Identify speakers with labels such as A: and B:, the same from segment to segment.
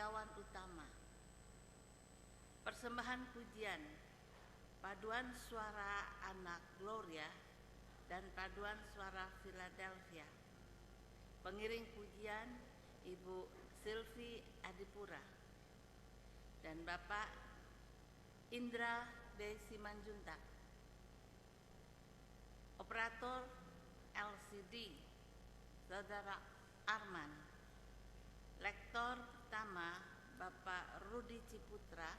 A: Setiawan Utama. Persembahan pujian, paduan suara anak Gloria dan paduan suara Philadelphia. Pengiring pujian Ibu Silvi Adipura dan Bapak Indra D. Simanjuntak. Operator LCD Saudara Arman. Lektor pertama Bapak Rudi Ciputra.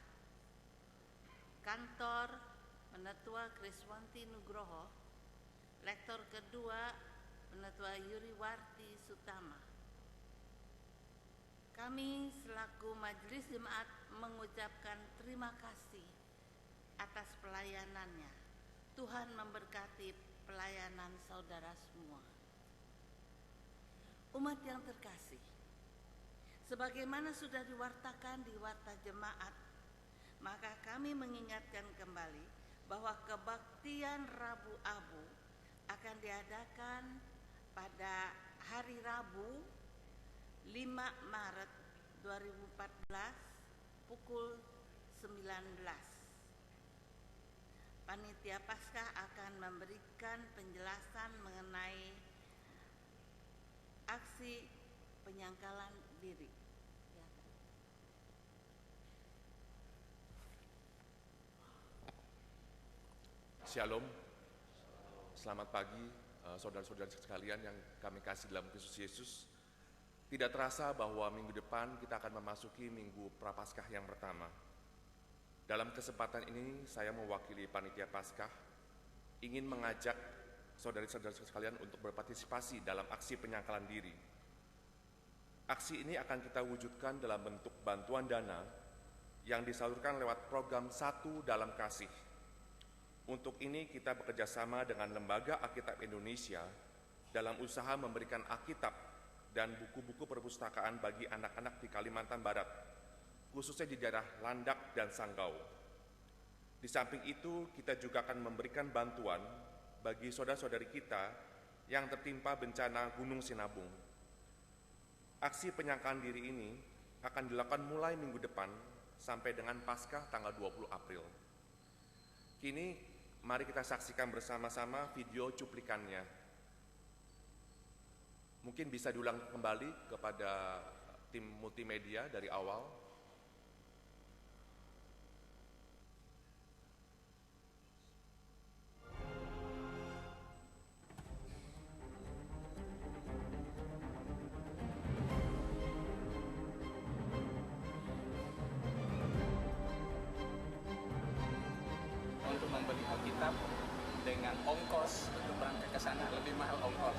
A: Kantor Penetua Kriswanti Nugroho. Lektor kedua Penetua Yuriwarti Sutama. Kami selaku Majelis Jemaat mengucapkan terima kasih atas pelayanannya. Tuhan memberkati pelayanan saudara semua. Umat yang terkasih, sebagaimana sudah diwartakan di warta jemaat, maka kami mengingatkan kembali bahwa kebaktian Rabu Abu akan diadakan pada hari Rabu 5 Maret 2014 pukul 19. Panitia Paskah akan memberikan penjelasan mengenai aksi penyangkalan diri.
B: Shalom, selamat pagi saudara-saudara sekalian yang kami kasih dalam Kristus Yesus. Tidak terasa bahwa minggu depan kita akan memasuki minggu Prapaskah yang pertama. Dalam kesempatan ini saya mewakili Panitia Paskah ingin mengajak saudara-saudara sekalian untuk berpartisipasi dalam aksi penyangkalan diri. Aksi ini akan kita wujudkan dalam bentuk bantuan dana yang disalurkan lewat program Satu Dalam Kasih. Untuk ini kita bekerjasama dengan Lembaga Alkitab Indonesia dalam usaha memberikan Alkitab dan buku-buku perpustakaan bagi anak-anak di Kalimantan Barat, khususnya di daerah Landak dan Sanggau. Di samping itu, kita juga akan memberikan bantuan bagi saudara-saudari kita yang tertimpa bencana Gunung Sinabung. Aksi penyangkalan diri ini akan dilakukan mulai minggu depan sampai dengan Paskah tanggal 20 April. Kini, mari kita saksikan bersama-sama video cuplikannya. Mungkin bisa diulang kembali kepada tim multimedia dari awal.
C: Untuk membeli Alkitab dengan ongkos untuk berangkat ke sana lebih mahal ongkos.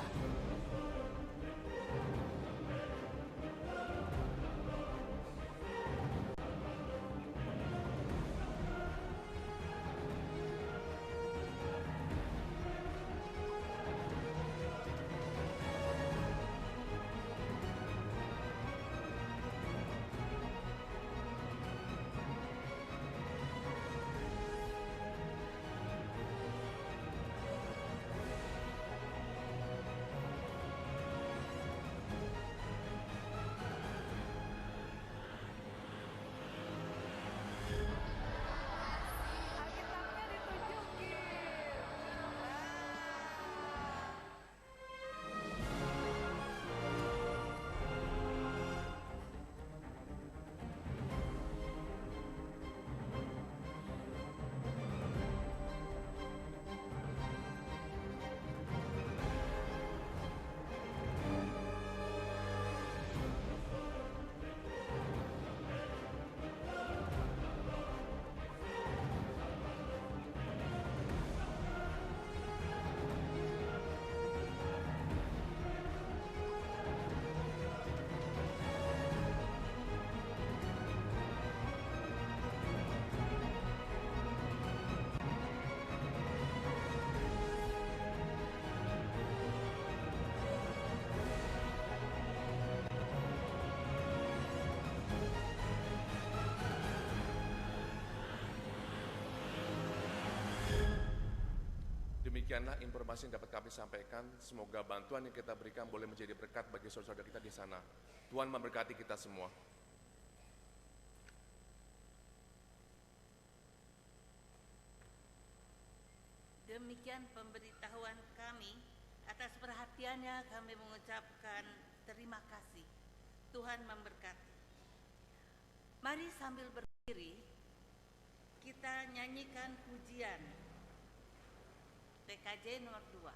B: Demikianlah informasi yang dapat kami sampaikan. Semoga bantuan yang kita berikan boleh menjadi berkat bagi saudara-saudara kita di sana. Tuhan memberkati kita semua.
A: demikian pemberitahuan kami. Atas perhatiannya kami mengucapkan terima kasih. Tuhan memberkati. Mari sambil berdiri kita nyanyikan pujian TKJ nomor 2.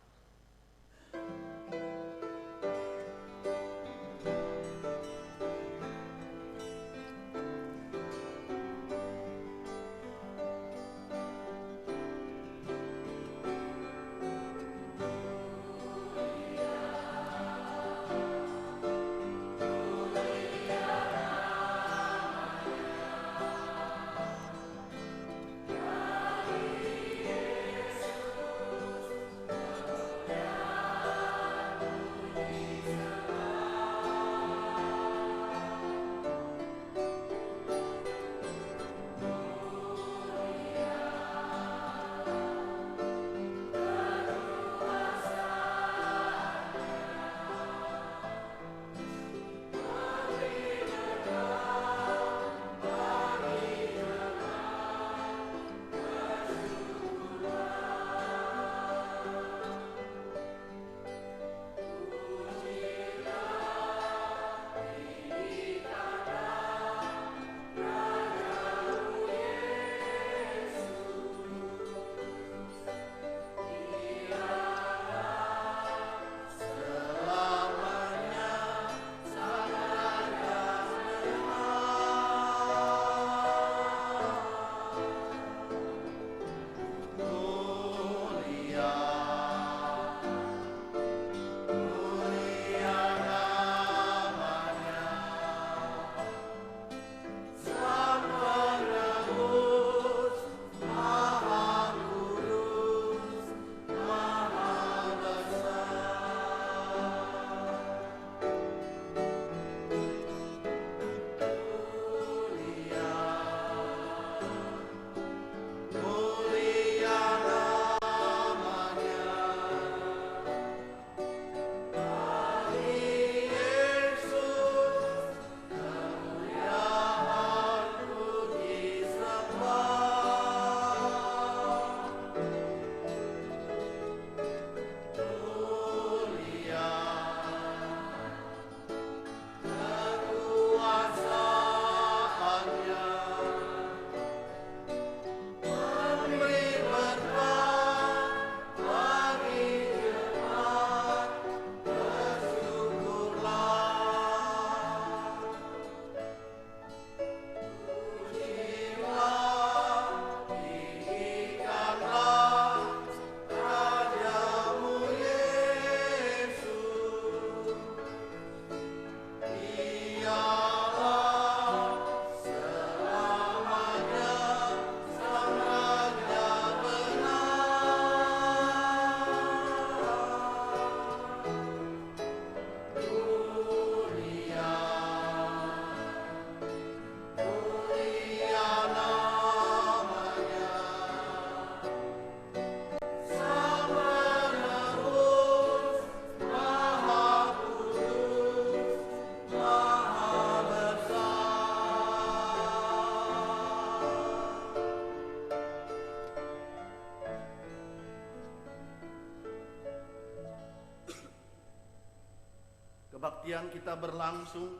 D: Kebaktian kita berlangsung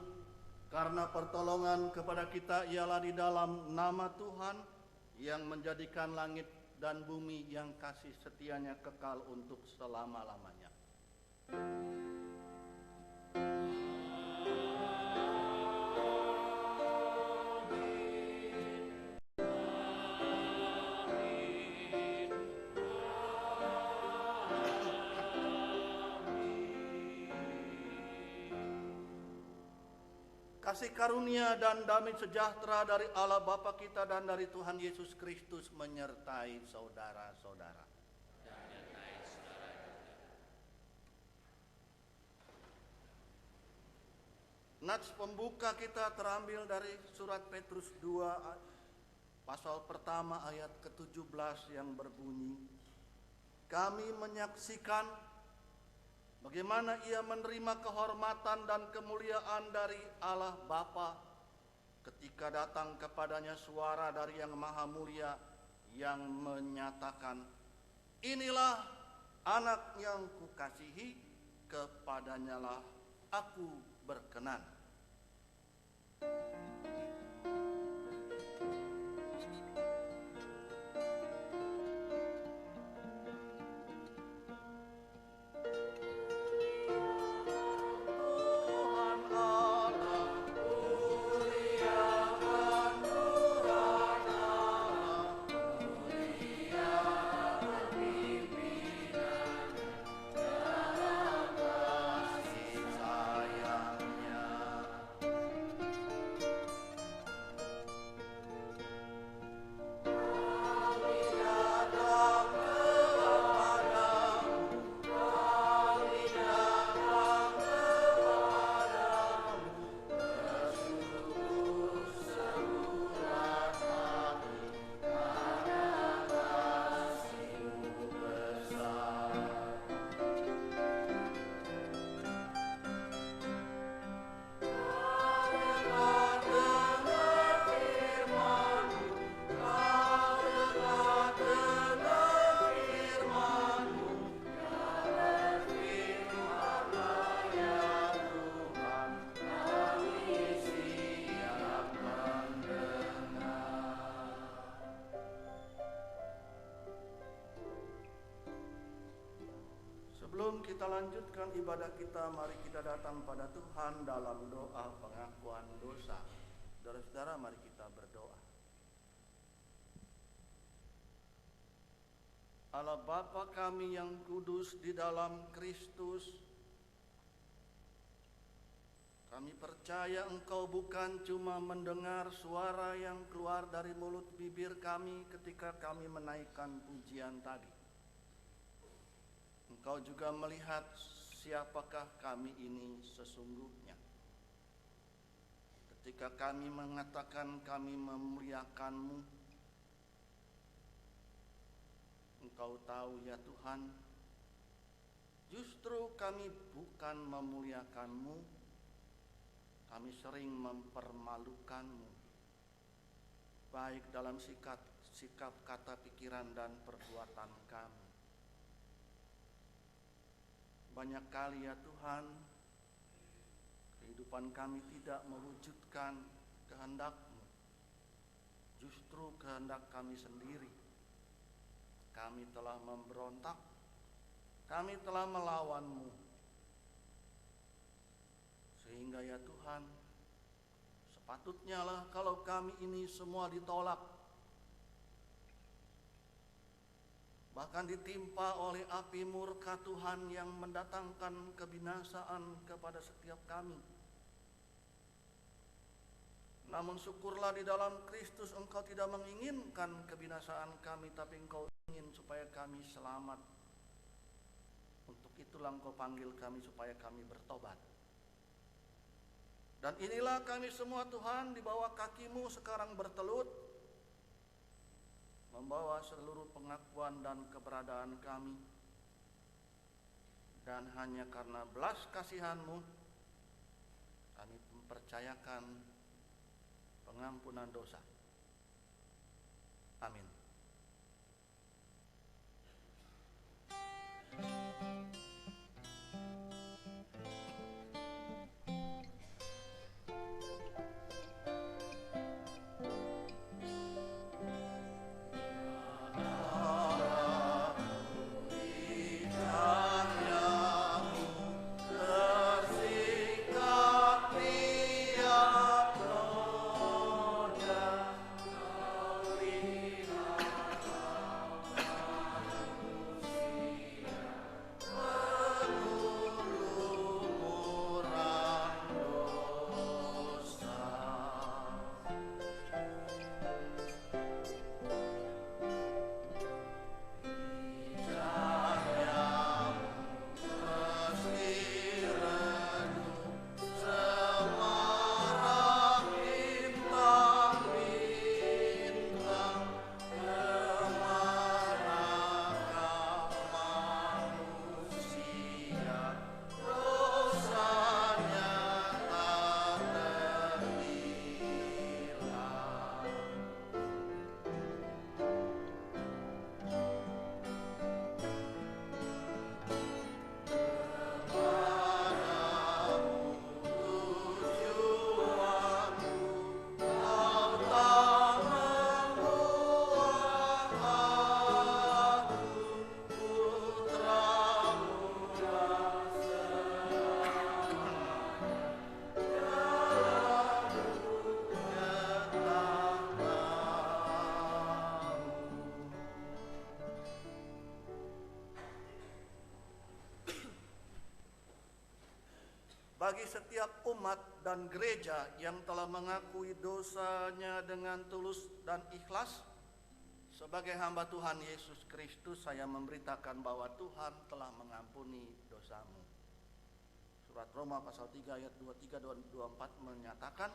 D: karena pertolongan kepada kita ialah di dalam nama Tuhan yang menjadikan langit dan bumi yang kasih setianya kekal untuk selama-lamanya. Kasih karunia dan damai sejahtera dari Allah Bapa kita dan dari Tuhan Yesus Kristus menyertai saudara-saudara. Nats pembuka kita terambil dari surat Petrus 2 pasal pertama ayat ke-17 yang berbunyi, kami menyaksikan bagaimana ia menerima kehormatan dan kemuliaan dari Allah Bapa ketika datang kepadanya suara dari Yang Maha Mulia yang menyatakan, Inilah anak yang kukasihi, kepadanyalah aku berkenan. Sebelum kita lanjutkan ibadah kita, mari kita datang pada Tuhan dalam doa pengakuan dosa. Saudara-saudara, mari kita berdoa. Allah Bapa kami yang kudus di dalam Kristus, kami percaya Engkau bukan cuma mendengar suara yang keluar dari mulut bibir kami ketika kami menaikkan pujian tadi. Engkau juga melihat siapakah kami ini sesungguhnya. Ketika kami mengatakan kami memuliakan-Mu, Engkau tahu ya Tuhan, justru kami bukan memuliakan-Mu, kami sering mempermalukan-Mu, baik dalam sikap, kata, pikiran, dan perbuatan kami. Banyak kali ya Tuhan, kehidupan kami tidak mewujudkan kehendak-Mu, justru kehendak kami sendiri. Kami telah memberontak, kami telah melawan-Mu. Sehingga ya Tuhan, sepatutnya lah kalau kami ini semua ditolak, bahkan ditimpa oleh api murka Tuhan yang mendatangkan kebinasaan kepada setiap kami. Namun syukurlah di dalam Kristus Engkau tidak menginginkan kebinasaan kami, tapi Engkau ingin supaya kami selamat. Untuk itulah Engkau panggil kami supaya kami bertobat. Dan inilah kami semua Tuhan di bawah kaki-Mu sekarang bertelut, membawa seluruh pengakuan dan keberadaan kami, dan hanya karena belas kasihan-Mu kami mempercayakan pengampunan dosa. Amin. bagi setiap umat dan gereja yang telah mengakui dosanya dengan tulus dan ikhlas, sebagai hamba Tuhan Yesus Kristus, saya memberitakan bahwa Tuhan telah mengampuni dosamu. Surat Roma pasal 3 ayat 23 dan 24 menyatakan,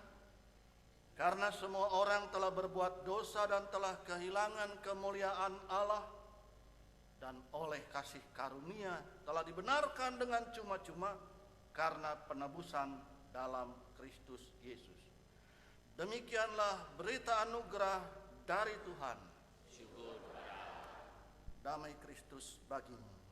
D: karena semua orang telah berbuat dosa dan telah kehilangan kemuliaan Allah, dan oleh kasih karunia telah dibenarkan dengan cuma-cuma karena penebusan dalam Kristus Yesus. Demikianlah berita anugerah dari Tuhan. Damai Kristus bagimu.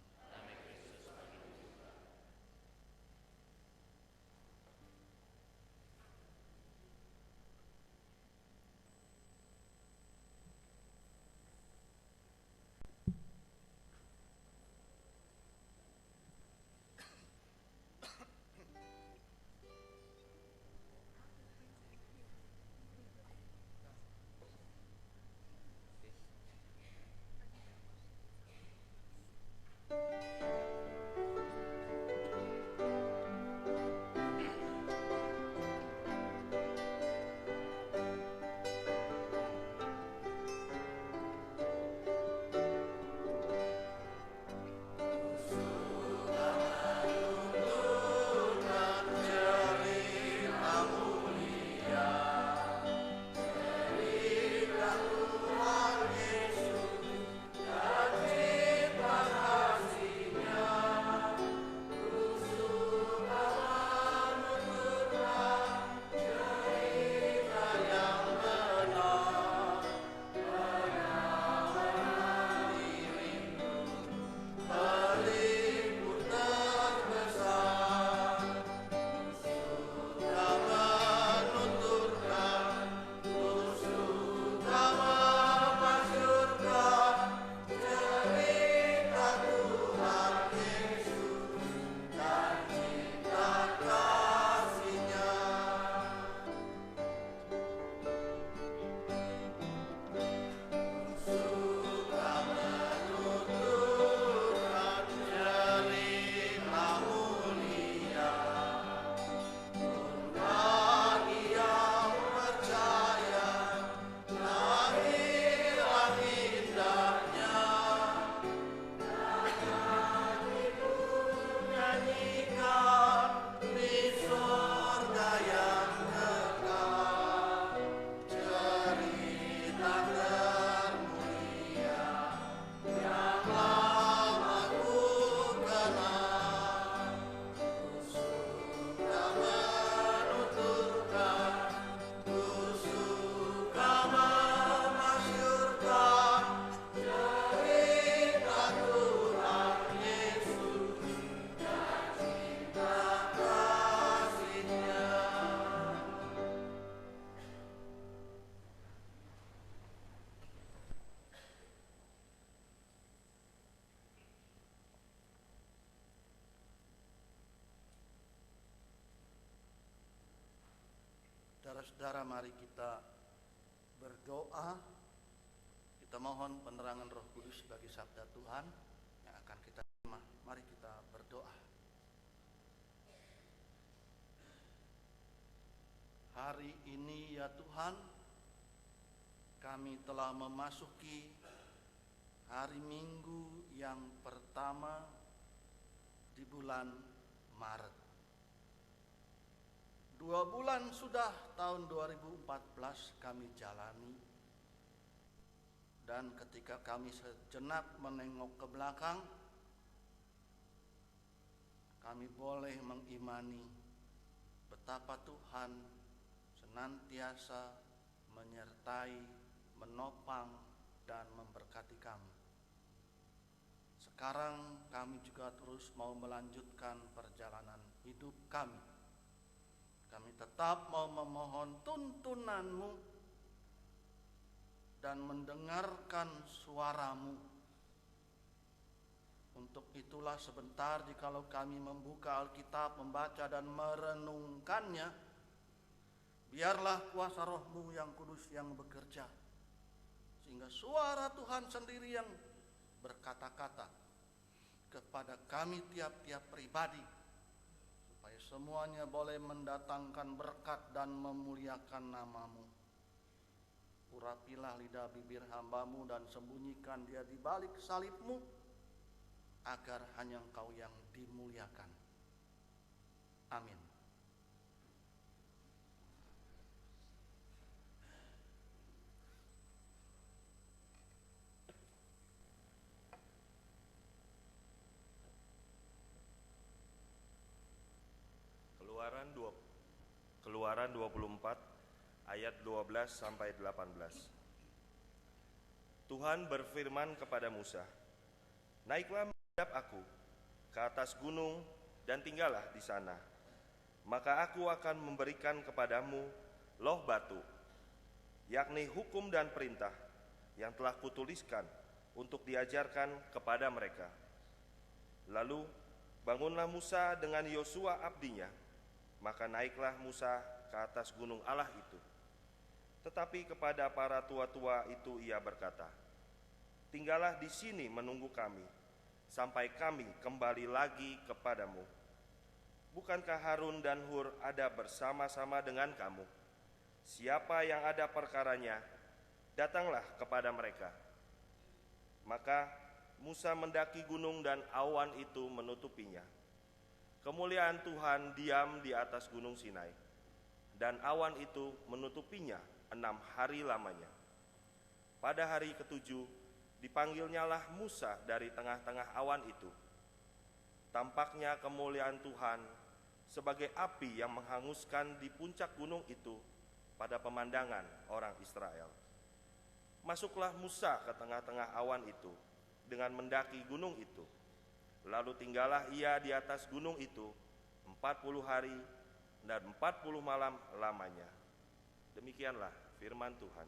D: Saudara-saudara, mari kita berdoa. Kita mohon penerangan Roh Kudus bagi sabda Tuhan yang akan kita terima. Mari kita berdoa. Hari ini ya Tuhan, kami telah memasuki hari Minggu yang pertama di bulan Maret. 2 bulan sudah tahun 2014 kami jalani, dan ketika kami sejenak menengok ke belakang, kami boleh mengimani betapa Tuhan senantiasa menyertai, menopang, dan memberkati kami. Sekarang kami juga terus mau melanjutkan perjalanan hidup kami. Kami tetap mau memohon tuntunan-Mu dan mendengarkan suara-Mu. Untuk itulah sebentar jikalau kami membuka Alkitab, membaca dan merenungkannya, biarlah kuasa Roh-Mu yang kudus yang bekerja, sehingga suara Tuhan sendiri yang berkata-kata kepada kami tiap-tiap pribadi, supaya semuanya boleh mendatangkan berkat dan memuliakan nama-Mu. Urapilah lidah bibir hamba-Mu dan sembunyikan dia di balik salib-Mu, agar hanya Engkau yang dimuliakan. Amin.
E: Keluaran 24 ayat 12 sampai 18. Tuhan berfirman kepada Musa, "Naiklah menghadap aku ke atas gunung dan tinggallah di sana. Maka aku akan memberikan kepadamu loh batu, yakni hukum dan perintah yang telah kutuliskan untuk diajarkan kepada mereka." Lalu bangunlah Musa dengan Yosua abdinya. Maka naiklah Musa ke atas gunung Allah itu. Tetapi kepada para tua-tua itu ia berkata, "Tinggallah di sini menunggu kami, sampai kami kembali lagi kepadamu. Bukankah Harun dan Hur ada bersama-sama dengan kamu? Siapa yang ada perkaranya, datanglah kepada mereka." Maka Musa mendaki gunung dan awan itu menutupinya. Kemuliaan Tuhan diam di atas gunung Sinai, dan awan itu menutupinya 6 hari lamanya. Pada hari ketujuh dipanggilnyalah Musa dari tengah-tengah awan itu. Tampaknya kemuliaan Tuhan sebagai api yang menghanguskan di puncak gunung itu pada pemandangan orang Israel. Masuklah Musa ke tengah-tengah awan itu dengan mendaki gunung itu. Lalu tinggallah ia di atas gunung itu 40 hari dan 40 malam lamanya. Demikianlah firman Tuhan.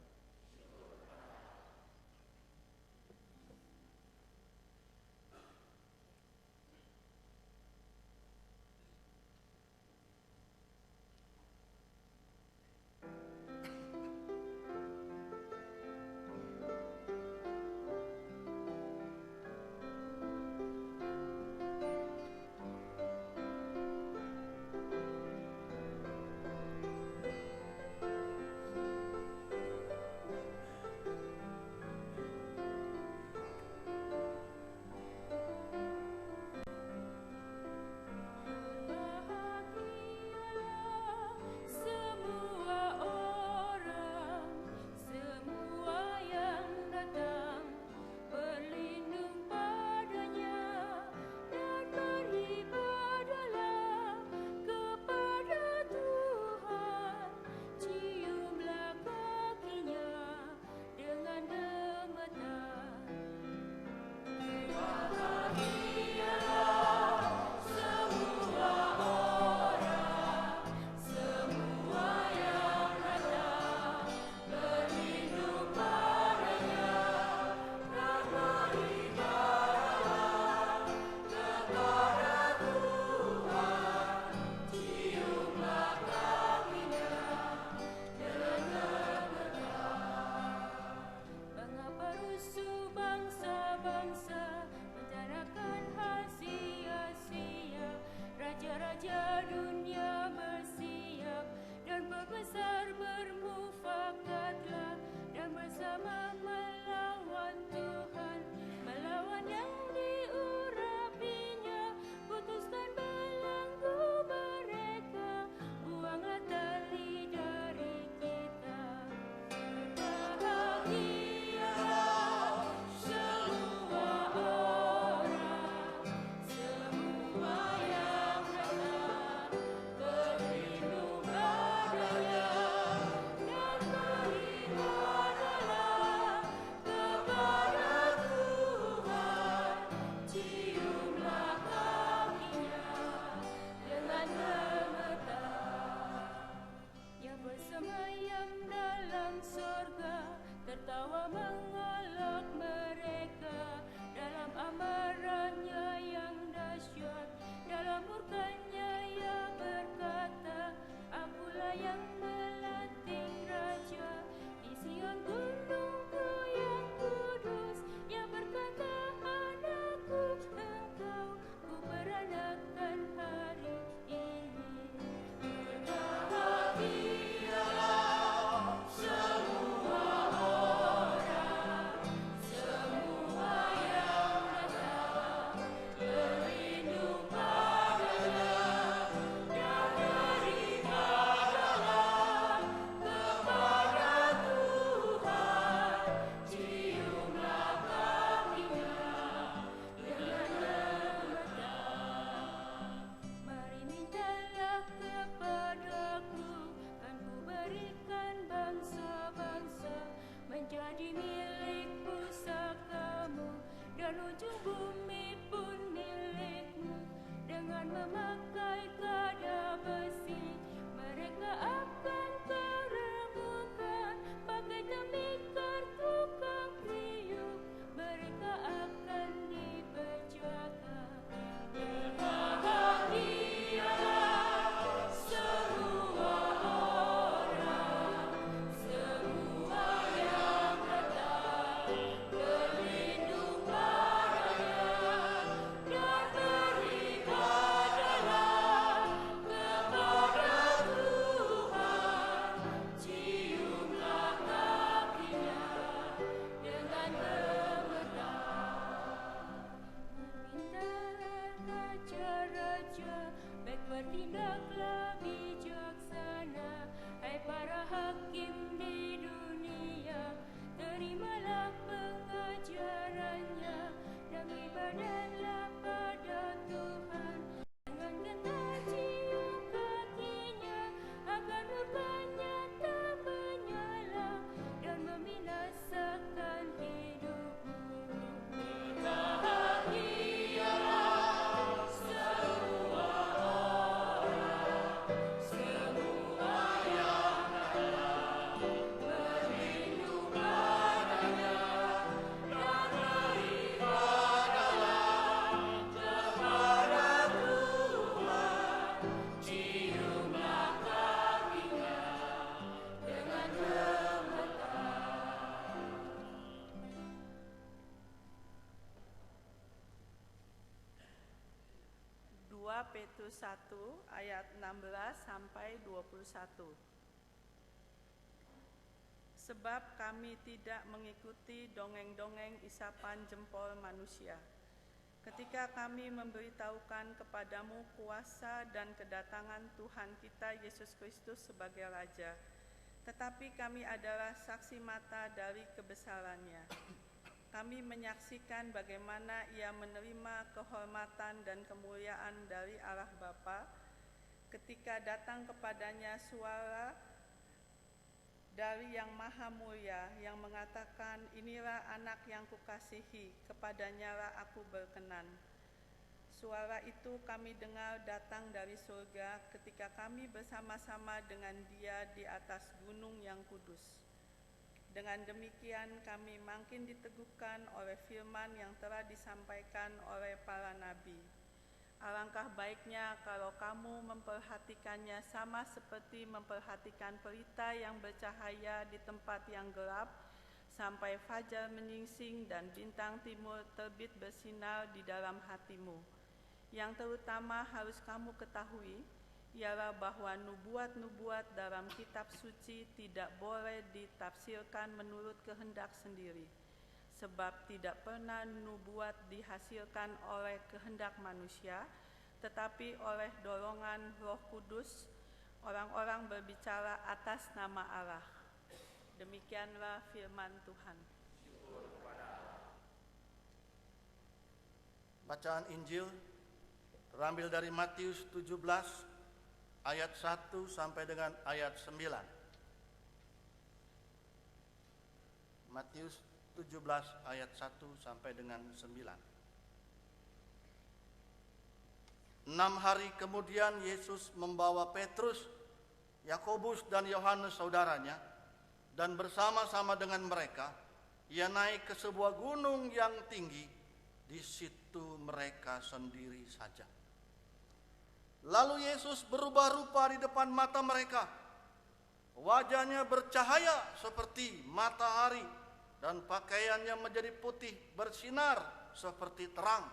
F: Anakku, engkau ku beranakan hari ini. akan memakai kada besi, mereka akan keremukan pakai tembikar tukang tiup, mereka akan dipecahkan. Berbahagialah semua orang, semua yang datang berlindung padanya dan beribadahlah kepada Tuhan. Ciumlah kakinya dengan gemetar. Memintalah raja-raja, baik bertindaklah bijaksana. Hai para hakim di dunia, terimalah pengajarannya dan ibadahlah pada Tuhan. Dengan gentar cium kakinya, agar murkanya tak menyala dan membinasakan hidupmu. Berbahagialah semua orang, semua yang datang berlindung padanya dan beribadahlah kepada Tuhan. Ciumlah kakinya dengan gemetar.
G: 2 Petrus 1 ayat 16 sampai 21. Sebab kami tidak mengikuti dongeng-dongeng isapan jempol manusia. Ketika kami memberitahukan kepadamu kuasa dan kedatangan Tuhan kita Yesus Kristus sebagai Raja, tetapi kami adalah saksi mata dari kebesarannya. Kami menyaksikan bagaimana ia menerima kehormatan dan kemuliaan dari Allah Bapa ketika datang kepadanya suara dari Yang Maha Mulia yang mengatakan, "Inilah anak yang kukasihi, kepadanyalah aku berkenan." Suara itu kami dengar datang dari surga ketika kami bersama-sama dengan Dia di atas gunung yang kudus. Dengan demikian kami makin diteguhkan oleh firman yang telah disampaikan oleh para nabi. Alangkah baiknya kalau kamu memperhatikannya sama seperti memperhatikan pelita yang bercahaya di tempat yang gelap, sampai fajar menyingsing dan bintang timur terbit bersinar di dalam hatimu. Yang terutama harus kamu ketahui, ialah bahwa nubuat-nubuat dalam kitab suci tidak boleh ditafsirkan menurut kehendak sendiri, sebab tidak pernah nubuat dihasilkan oleh kehendak manusia, tetapi oleh dorongan Roh Kudus, orang-orang berbicara atas nama Allah. Demikianlah firman Tuhan.
D: Bacaan Injil terambil dari Matius 17 ayat 1 sampai dengan ayat 9. Matius 17 ayat 1 sampai dengan 9. 6 hari kemudian Yesus membawa Petrus, Yakobus dan Yohanes saudaranya, dan bersama-sama dengan mereka ia naik ke sebuah gunung yang tinggi. Di situ mereka sendiri saja. Lalu Yesus berubah rupa di depan mata mereka. Wajahnya bercahaya seperti matahari dan pakaiannya menjadi putih bersinar seperti terang.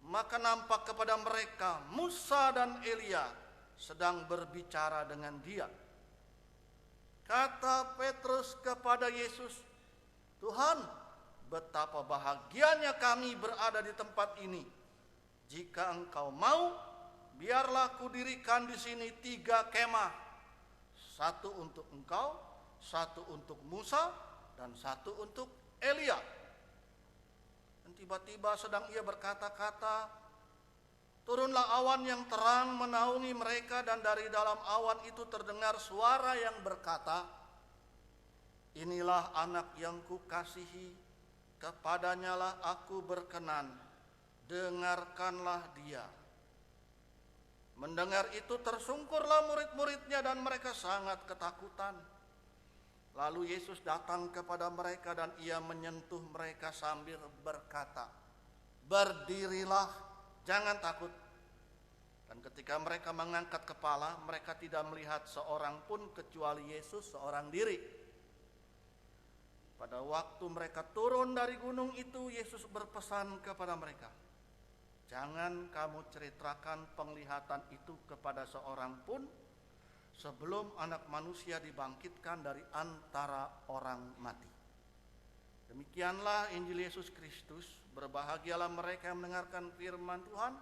D: Maka nampak kepada mereka Musa dan Elia sedang berbicara dengan Dia. Kata Petrus kepada Yesus, "Tuhan, betapa bahagianya kami berada di tempat ini. Jika Engkau mau, biarlah kudirikan di sini 3 kemah, 1 untuk Engkau, 1 untuk Musa, dan 1 untuk Elia." Dan tiba-tiba sedang ia berkata-kata, turunlah awan yang terang menaungi mereka, dan dari dalam awan itu terdengar suara yang berkata, "Inilah anak yang kukasihi, kepadanyalah aku berkenan, dengarkanlah dia." Mendengar itu tersungkurlah murid-muridnya dan mereka sangat ketakutan. Lalu Yesus datang kepada mereka dan ia menyentuh mereka sambil berkata, "Berdirilah, jangan takut." Dan ketika mereka mengangkat kepala, mereka tidak melihat seorang pun kecuali Yesus seorang diri. Pada waktu mereka turun dari gunung itu, Yesus berpesan kepada mereka, "Jangan kamu ceritakan penglihatan itu kepada seorang pun sebelum Anak Manusia dibangkitkan dari antara orang mati." Demikianlah Injil Yesus Kristus. Berbahagialah mereka yang mendengarkan firman Tuhan,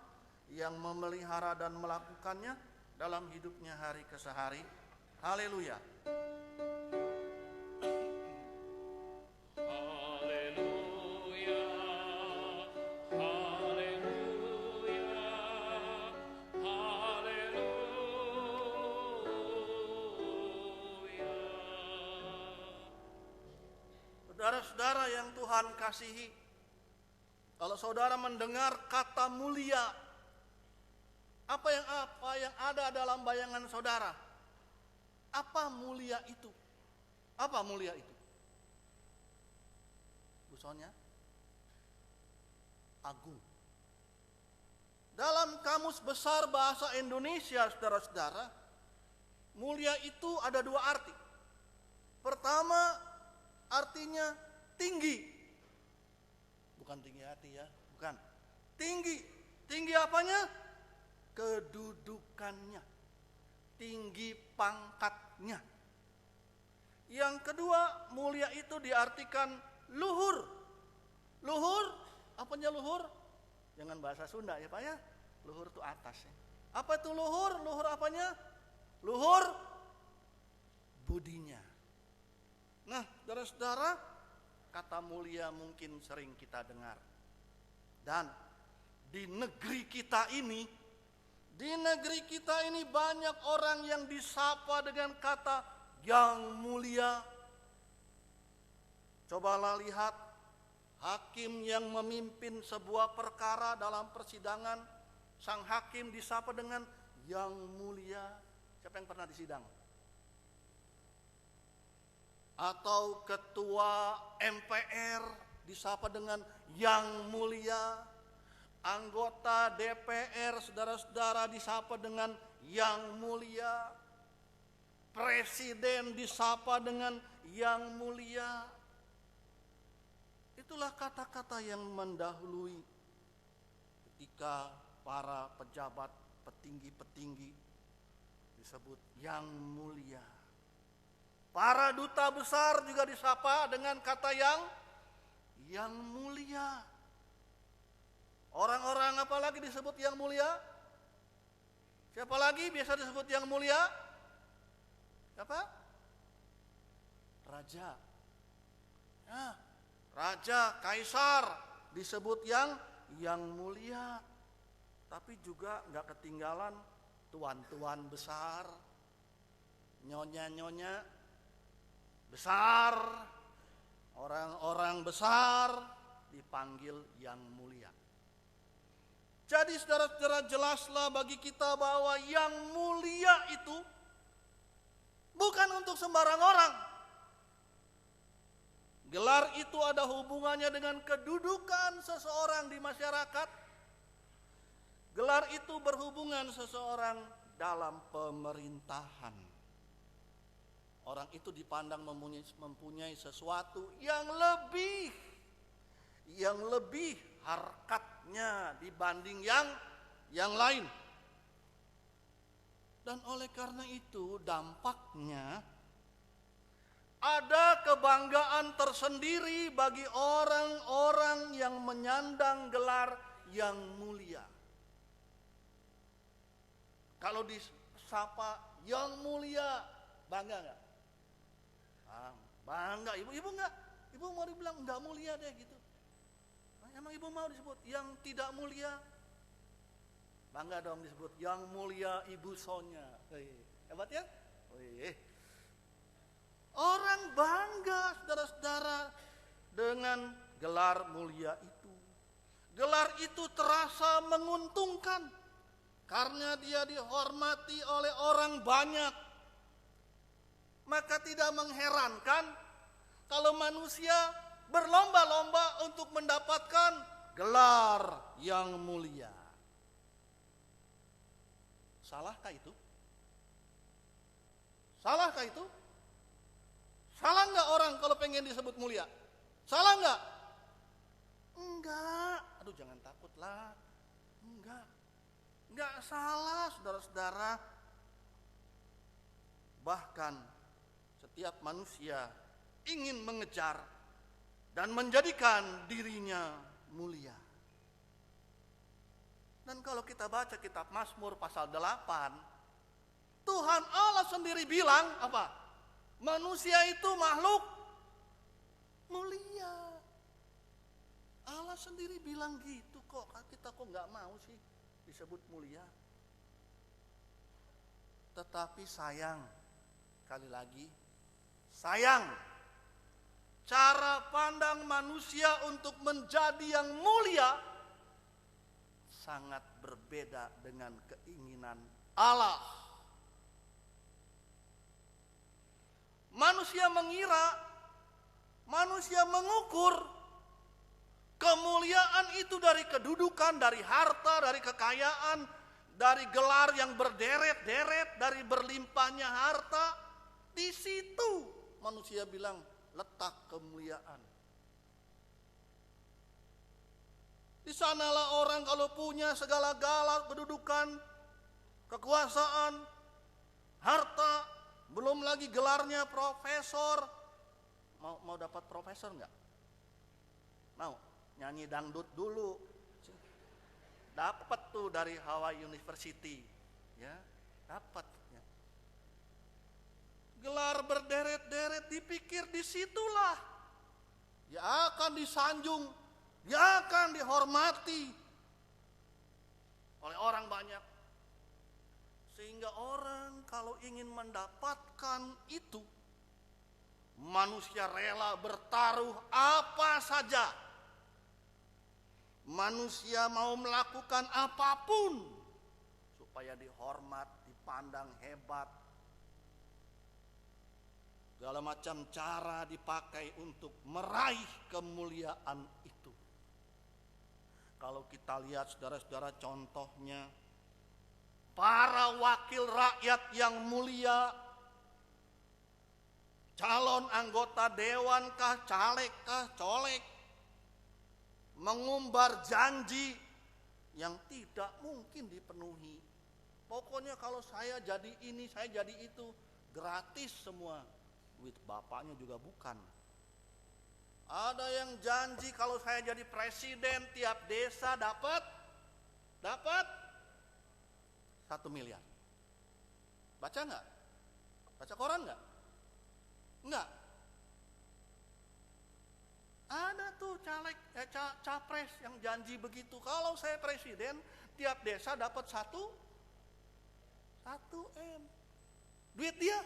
D: yang memelihara dan melakukannya dalam hidupnya hari ke hari. Haleluya. Saudara-saudara yang Tuhan kasihi, kalau saudara mendengar kata mulia, apa yang ada dalam bayangan saudara? Apa mulia itu? Apa mulia itu? Bu Sonya? Agung. Dalam Kamus Besar Bahasa Indonesia, saudara-saudara, mulia itu ada dua arti. Pertama, artinya tinggi. Bukan tinggi hati ya, bukan. Tinggi. Tinggi apanya? Kedudukannya. Tinggi pangkatnya. Yang kedua, mulia itu diartikan luhur. Luhur, apanya luhur? Jangan bahasa Sunda ya Pak ya. Luhur itu atas ya. Apa itu luhur? Luhur apanya? Luhur budinya. Nah, saudara-saudara, kata mulia mungkin sering kita dengar. Dan di negeri kita ini banyak orang yang disapa dengan kata yang mulia. Cobalah lihat hakim yang memimpin sebuah perkara dalam persidangan, sang hakim disapa dengan yang mulia. Siapa yang pernah disidang? Atau ketua MPR disapa dengan yang mulia. Anggota DPR, saudara-saudara, disapa dengan yang mulia. Presiden disapa dengan yang mulia. Itulah kata-kata yang mendahului ketika para pejabat, petinggi-petinggi disebut yang mulia. Para duta besar juga disapa dengan kata yang mulia. Orang-orang apa lagi disebut yang mulia? Siapa lagi biasa disebut yang mulia? Siapa? Raja. Ya, raja, kaisar disebut yang mulia. Tapi juga nggak ketinggalan tuan-tuan besar, nyonya-nyonya besar, orang-orang besar dipanggil yang mulia. Jadi saudara-saudara, jelaslah bagi kita bahwa yang mulia itu bukan untuk sembarang orang. Gelar itu ada hubungannya dengan kedudukan seseorang di masyarakat. Gelar itu berhubungan seseorang dalam pemerintahan. Orang itu dipandang mempunyai sesuatu yang lebih harkatnya dibanding yang lain. Dan oleh karena itu dampaknya ada kebanggaan tersendiri bagi orang-orang yang menyandang gelar yang mulia. Kalau disapa yang mulia, bangga nggak? Bangga. Ibu nggak? Ibu mau dibilang nggak mulia deh gitu. Emang ibu mau disebut yang tidak mulia? Bangga dong disebut yang mulia Ibu Sonya. Hebat ya? Orang bangga, saudara-saudara, dengan gelar mulia itu. Gelar itu terasa menguntungkan. karena dia dihormati oleh orang banyak. Maka tidak mengherankan kalau manusia berlomba-lomba untuk mendapatkan gelar yang mulia. Salahkah itu? Salahkah itu? Salah nggak orang kalau pengen disebut mulia? Salah nggak? Enggak. Aduh, jangan takutlah. Enggak salah, saudara-saudara. Bahkan setiap manusia ingin mengejar dan menjadikan dirinya mulia. Dan kalau kita baca kitab Mazmur pasal 8, Tuhan Allah sendiri bilang apa? Manusia itu makhluk mulia. Allah sendiri bilang gitu kok. Kita kok nggak mau sih disebut mulia? Tetapi sayang, sekali lagi, sayang, cara pandang manusia untuk menjadi yang mulia sangat berbeda dengan keinginan Allah. Manusia mengira, manusia mengukur kemuliaan itu dari kedudukan, dari harta, dari kekayaan, dari gelar yang berderet-deret, dari berlimpahnya harta. Di situ manusia bilang letak kemuliaan. Di sanalah orang kalau punya segala-gala kedudukan, kekuasaan, harta, belum lagi gelarnya profesor. Mau dapat profesor nggak? Mau nyanyi dangdut dulu. Dapat tuh dari Hawaii University, ya, dapat. Ya. Gelar berderet-deret, dipikir disitulah dia akan disanjung, dia akan dihormati oleh orang banyak. Sehingga orang kalau ingin mendapatkan itu, manusia rela bertaruh apa saja. Manusia mau melakukan apapun supaya dihormat, dipandang hebat. Segala macam cara dipakai untuk meraih kemuliaan itu. Kalau kita lihat saudara-saudara contohnya, para wakil rakyat yang mulia, calon anggota dewan kah, caleg kah, colek, mengumbar janji yang tidak mungkin dipenuhi. Pokoknya kalau saya jadi ini, saya jadi itu, gratis semua. Duit bapaknya juga bukan. Ada yang janji kalau saya jadi presiden, tiap desa dapat 1 miliar. Baca nggak? Baca koran nggak? Nggak. Ada tuh caleg, capres yang janji begitu. Kalau saya presiden, tiap desa dapat 1 M. Duit dia?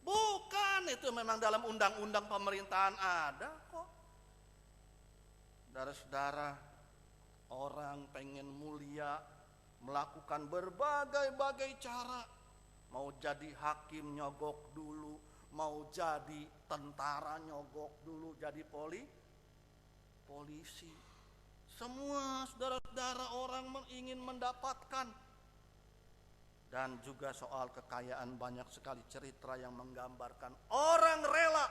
D: Bukan, itu memang dalam undang-undang pemerintahan ada kok. Saudara-saudara, orang pengen mulia, melakukan berbagai-bagai cara. Mau jadi hakim nyogok dulu, mau jadi tentara nyogok dulu, jadi polisi. Semua saudara-saudara orang ingin mendapatkan. Dan juga soal kekayaan, banyak sekali cerita yang menggambarkan orang rela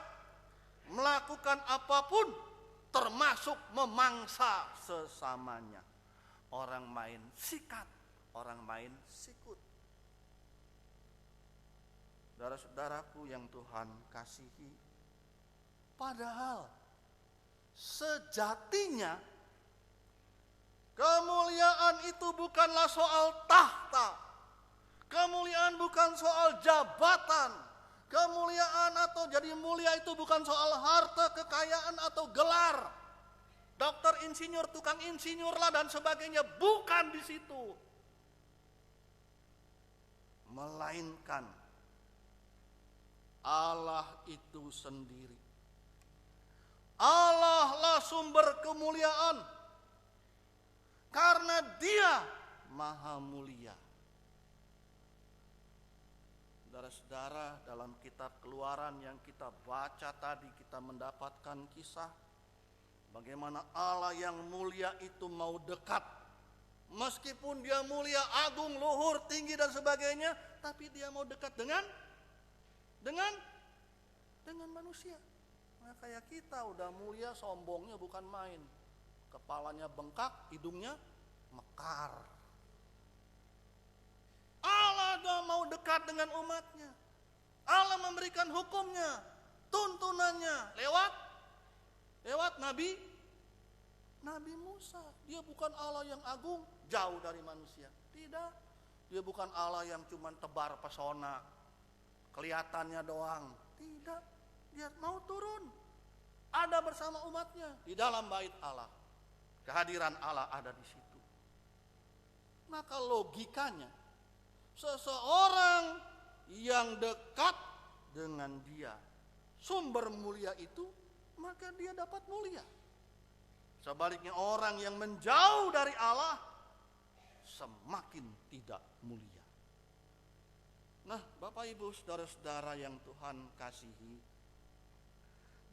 D: melakukan apapun termasuk memangsa sesamanya. Orang main sikat, orang main sikut. Saudara-saudaraku yang Tuhan kasihi, padahal sejatinya kemuliaan itu bukanlah soal tahta. Kemuliaan bukan soal jabatan. Kemuliaan atau jadi mulia itu bukan soal harta, kekayaan atau gelar. Dokter, insinyur, tukang insinyur lah dan sebagainya. Bukan di situ. Melainkan Allah itu sendiri. Allah lah sumber kemuliaan. Karena Dia Maha Mulia. Saudara-saudara, dalam kitab Keluaran yang kita baca tadi, kita mendapatkan kisah bagaimana Allah yang mulia itu mau dekat. Meskipun dia mulia, agung, luhur, tinggi dan sebagainya, tapi dia mau dekat dengan manusia. Nah, kayak kita udah mulia, sombongnya bukan main. Kepalanya bengkak, hidungnya mekar. Allah mau dekat dengan umatnya. Allah memberikan hukumnya, tuntunannya lewat Nabi Musa. Dia bukan Allah yang agung, jauh dari manusia. Tidak. Dia bukan Allah yang cuma tebar pesona, kelihatannya doang. Tidak. Dia mau turun. Ada bersama umatnya di dalam bait Allah. Kehadiran Allah ada di situ. Maka logikanya, seseorang yang dekat dengan dia, sumber mulia itu, maka dia dapat mulia. Sebaliknya orang yang menjauh dari Allah semakin tidak mulia. Nah, Bapak Ibu saudara-saudara yang Tuhan kasihi,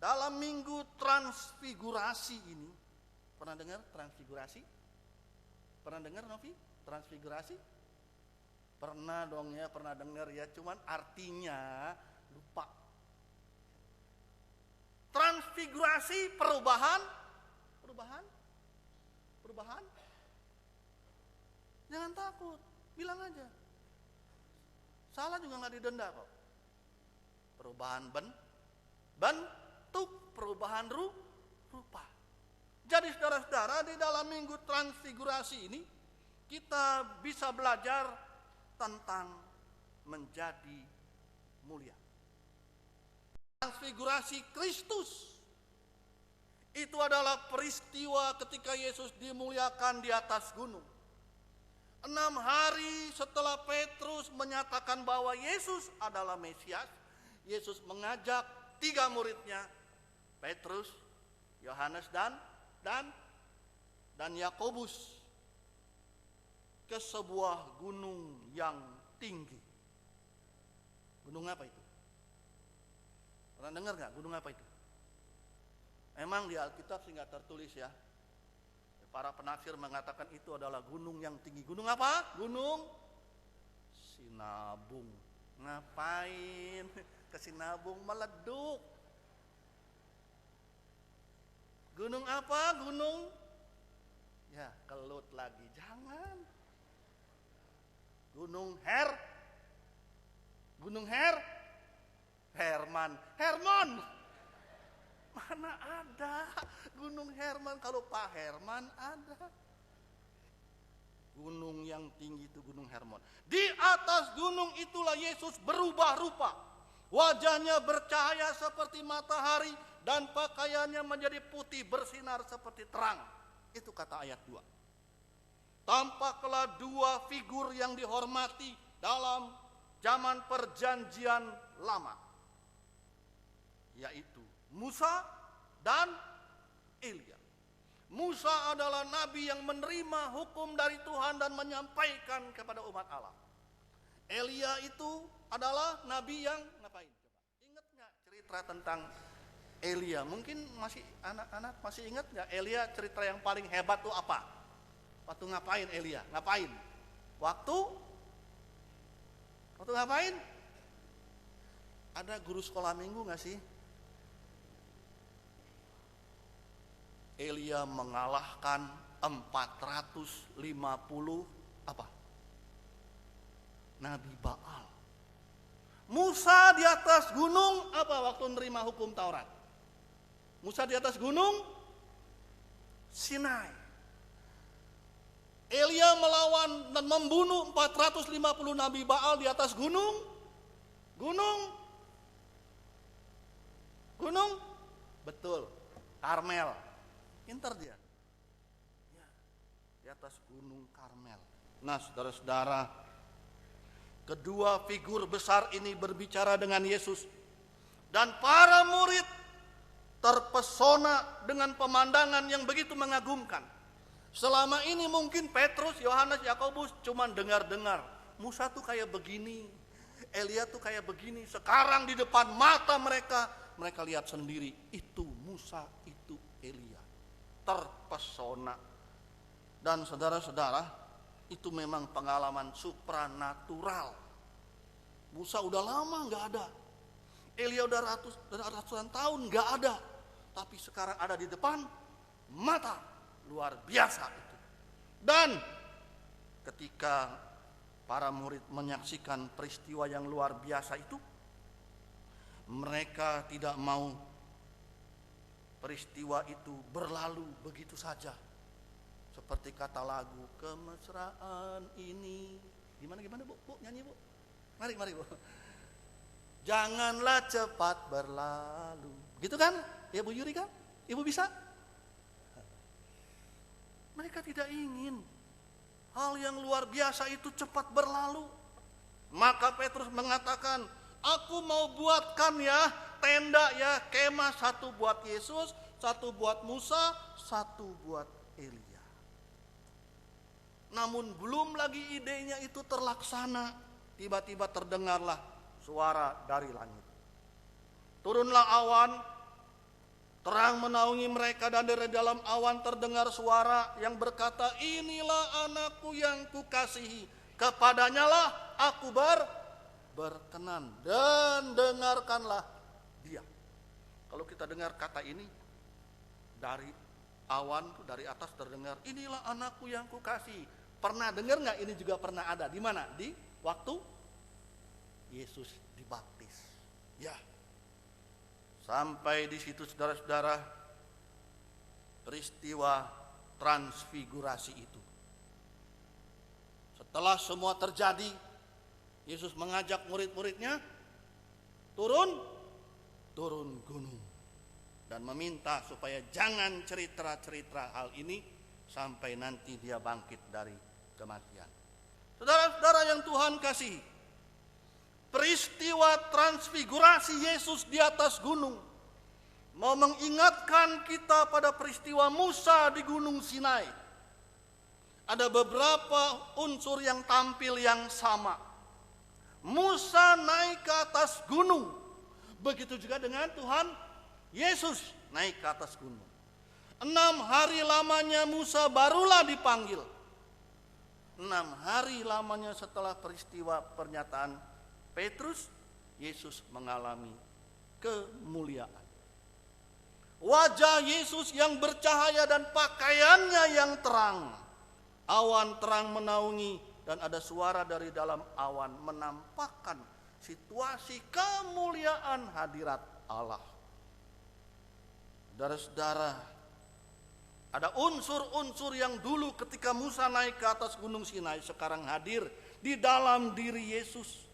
D: dalam minggu transfigurasi ini, pernah dengar transfigurasi? Pernah dengar Novi? Transfigurasi? Pernah dong ya, pernah dengar ya, cuman artinya lupa. Transfigurasi perubahan. Jangan takut, bilang aja. Salah juga nggak didenda kok. Perubahan bentuk, perubahan rupa. Jadi saudara-saudara, di dalam minggu transfigurasi ini kita bisa belajar tentang menjadi mulia. Transfigurasi Kristus itu adalah peristiwa ketika Yesus dimuliakan di atas gunung. 6 hari setelah Petrus menyatakan bahwa Yesus adalah Mesias, Yesus mengajak 3 muridnya, Petrus, Yohanes dan Yakobus, ke sebuah gunung yang tinggi. Gunung apa itu? Pernah dengar nggak gunung apa itu? Memang di Alkitab sih nggak tertulis ya. Para penafsir mengatakan itu adalah gunung yang tinggi. Gunung apa? Gunung Sinabung. Ngapain ke Sinabung? Meleduk. Gunung apa? Gunung, ya kelut lagi. Jangan. Gunung Herman. Mana ada Gunung Herman, kalau Pak Herman ada. Gunung yang tinggi itu Gunung Hermon. Di atas gunung itulah Yesus berubah rupa. Wajahnya bercahaya seperti matahari dan pakaiannya menjadi putih bersinar seperti terang. Itu kata ayat 2. Tampaklah 2 figur yang dihormati dalam zaman perjanjian lama, yaitu Musa dan Elia. Musa adalah nabi yang menerima hukum dari Tuhan dan menyampaikan kepada umat Allah. Elia itu adalah nabi yang ngapain? Coba ingat nggak cerita tentang Elia? Mungkin masih anak-anak masih ingat nggak Elia, cerita yang paling hebat tuh apa? Waktu ngapain Elia? Ngapain? Waktu ngapain? Ada guru sekolah minggu nggak sih? Elia mengalahkan 450 apa? Nabi Baal. Musa di atas gunung apa waktu menerima hukum Taurat? Musa di atas gunung Sinai. Elia melawan dan membunuh 450 Nabi Baal di atas gunung betul, Karmel. Pintar dia. Ya, di atas gunung Karmel. Nah, saudara-saudara, kedua figur besar ini berbicara dengan Yesus. Dan para murid terpesona dengan pemandangan yang begitu mengagumkan. Selama ini mungkin Petrus, Yohanes, Yakobus cuma dengar-dengar. Musa tuh kayak begini, Elia tuh kayak begini. Sekarang di depan mata mereka, mereka lihat sendiri, itu Musa, itu Elia. Terpesona. Dan saudara-saudara, itu memang pengalaman supranatural. Musa udah lama nggak ada. Elia udah ratusan tahun nggak ada. Tapi sekarang ada di depan mata, luar biasa itu. Dan ketika para murid menyaksikan peristiwa yang luar biasa itu, mereka tidak mau peristiwa itu berlalu begitu saja. Seperti kata lagu, kemesraan ini. Gimana Bu? Bu nyanyi Bu. Mari Bu. Janganlah cepat berlalu. Gitu kan? Ya Bu Yuri kan? Ibu bisa? Mereka tidak ingin hal yang luar biasa itu cepat berlalu. Maka Petrus mengatakan, aku mau buatkan ya tenda ya, kemah, satu buat Yesus, satu buat Musa, satu buat Elia. Namun belum lagi idenya itu terlaksana, tiba-tiba terdengarlah suara dari langit. Turunlah awan, terang menaungi mereka, dan dari dalam awan terdengar suara yang berkata, inilah anakku yang kukasihi, kepadanya lah aku berkenan, dan dengarkanlah dia. Kalau kita dengar kata ini, dari awan, dari atas terdengar, inilah anakku yang kukasihi. Pernah dengar nggak? Ini juga pernah ada. Di mana? Di waktu Yesus dibaptis. Ya. Sampai di situ saudara-saudara, peristiwa transfigurasi itu. Setelah semua terjadi, Yesus mengajak murid-muridnya turun gunung dan meminta supaya jangan cerita-cerita hal ini sampai nanti dia bangkit dari kematian. Saudara-saudara yang Tuhan kasih, peristiwa transfigurasi Yesus di atas gunung mau mengingatkan kita pada peristiwa Musa di Gunung Sinai. Ada beberapa unsur yang tampil yang sama. Musa naik ke atas gunung. Begitu juga dengan Tuhan Yesus naik ke atas gunung. 6 hari lamanya Musa barulah dipanggil. 6 hari lamanya setelah peristiwa pernyataan Petrus, Yesus mengalami kemuliaan. Wajah Yesus yang bercahaya dan pakaiannya yang terang. Awan terang menaungi dan ada suara dari dalam awan menampakkan situasi kemuliaan hadirat Allah. Saudara-saudara, ada unsur-unsur yang dulu ketika Musa naik ke atas Gunung Sinai sekarang hadir di dalam diri Yesus.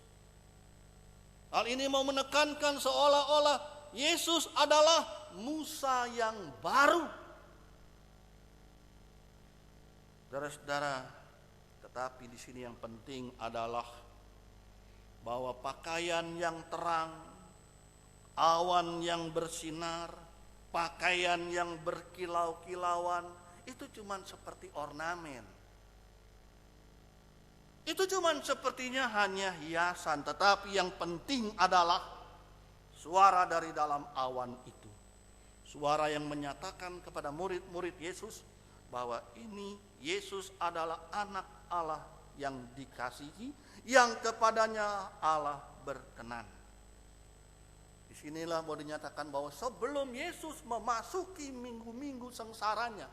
D: Hal ini mau menekankan seolah-olah Yesus adalah Musa yang baru. Saudara-saudara, tetapi di sini yang penting adalah bahwa pakaian yang terang, awan yang bersinar, pakaian yang berkilau-kilauan itu cuman seperti ornamen. Itu cuman sepertinya hanya hiasan, tetapi yang penting adalah suara dari dalam awan itu. Suara yang menyatakan kepada murid-murid Yesus bahwa ini Yesus adalah anak Allah yang dikasihi, yang kepadanya Allah berkenan. Disinilah mau dinyatakan bahwa sebelum Yesus memasuki minggu-minggu sengsaranya,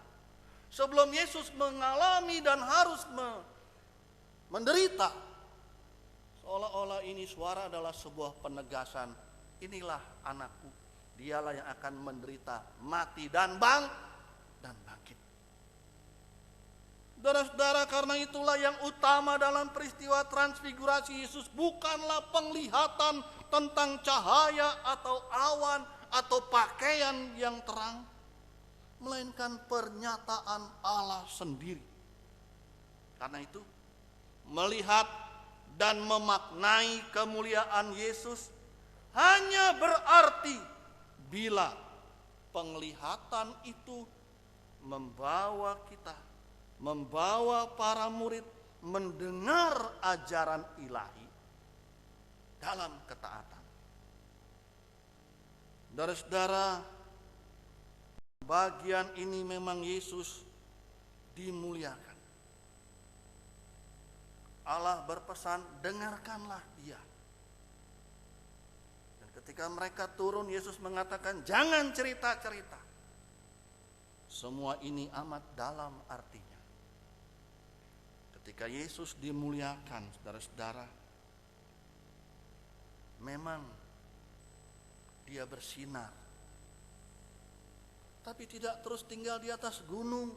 D: sebelum Yesus mengalami dan harus menderita, seolah-olah ini suara adalah sebuah penegasan, inilah anakku, dialah yang akan menderita, mati dan bangkit. Saudara-saudara, karena itulah yang utama dalam peristiwa transfigurasi Yesus bukanlah penglihatan tentang cahaya atau awan atau pakaian yang terang, melainkan pernyataan Allah sendiri. Karena itu, melihat dan memaknai kemuliaan Yesus hanya berarti bila penglihatan itu membawa kita, membawa para murid mendengar ajaran ilahi. dalam ketaatan. Saudara-saudara, bagian ini memang Yesus dimuliakan. Allah berpesan, dengarkanlah Dia. Dan ketika mereka turun, Yesus mengatakan, jangan cerita-cerita. Semua ini amat dalam artinya. Ketika Yesus dimuliakan, saudara-saudara, memang Dia bersinar. Tapi tidak terus tinggal di atas gunung.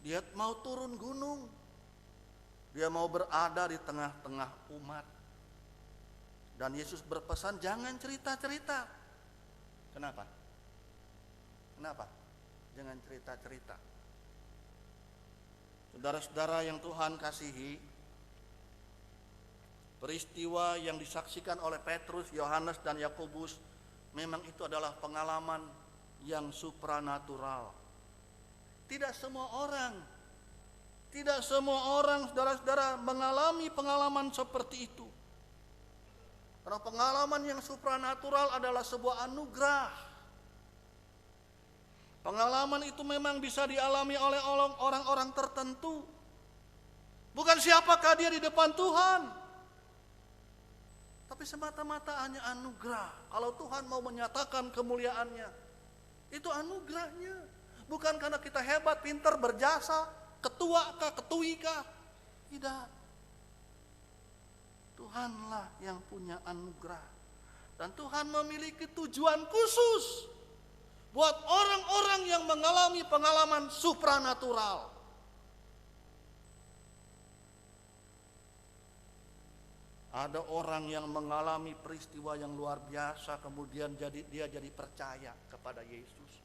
D: Dia mau turun gunung. Dia mau berada di tengah-tengah umat. Dan Yesus berpesan, jangan cerita-cerita. Kenapa? Kenapa? Jangan cerita-cerita. Saudara-saudara yang Tuhan kasihi, peristiwa yang disaksikan oleh Petrus, Yohanes, dan Yakobus memang itu adalah pengalaman yang supranatural. Tidak semua orang saudara-saudara mengalami pengalaman seperti itu. Karena pengalaman yang supranatural adalah sebuah anugerah. Pengalaman itu memang bisa dialami oleh orang-orang tertentu. Bukan siapakah dia di depan Tuhan, tapi semata-mata hanya anugerah. Kalau Tuhan mau menyatakan kemuliaannya, itu anugerahnya. Bukan karena kita hebat, pintar, berjasa, ketua kah, ketui kah. Tidak. Tuhanlah yang punya anugerah. Dan Tuhan memiliki tujuan khusus buat orang-orang yang mengalami pengalaman supranatural. Ada orang yang mengalami peristiwa yang luar biasa, kemudian dia jadi percaya kepada Yesus.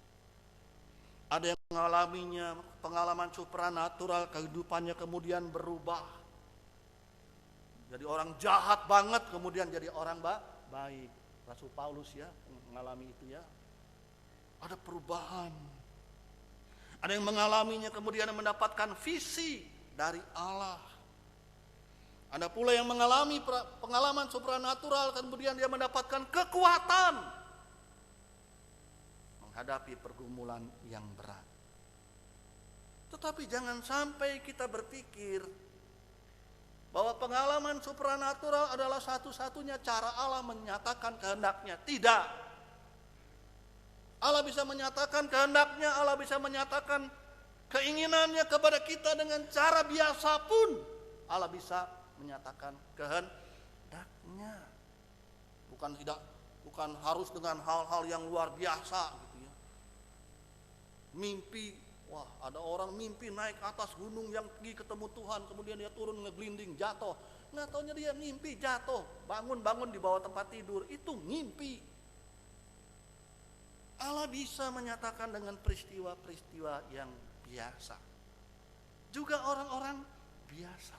D: Ada yang mengalaminya pengalaman supranatural, kehidupannya kemudian berubah. Jadi orang jahat banget kemudian jadi orang baik. Rasul Paulus ya mengalami itu ya. Ada perubahan. Ada yang mengalaminya kemudian mendapatkan visi dari Allah. Ada pula yang mengalami pengalaman supranatural kemudian dia mendapatkan kekuatan menghadapi pergumulan yang berat. Tetapi jangan sampai kita berpikir bahwa pengalaman supranatural adalah satu-satunya cara Allah menyatakan kehendaknya. Tidak. Allah bisa menyatakan kehendaknya, Allah bisa menyatakan keinginannya kepada kita dengan cara biasa pun. Allah bisa menyatakan kehendaknya. Bukan harus dengan hal-hal yang luar biasa gitu ya. Mimpi, wah ada orang mimpi naik ke atas gunung yang pergi ketemu Tuhan, kemudian dia turun ngeglinding jatuh. Nggak taunya dia mimpi jatuh, bangun di bawah tempat tidur, itu mimpi. Allah bisa menyatakan dengan peristiwa-peristiwa yang biasa. Juga orang-orang biasa.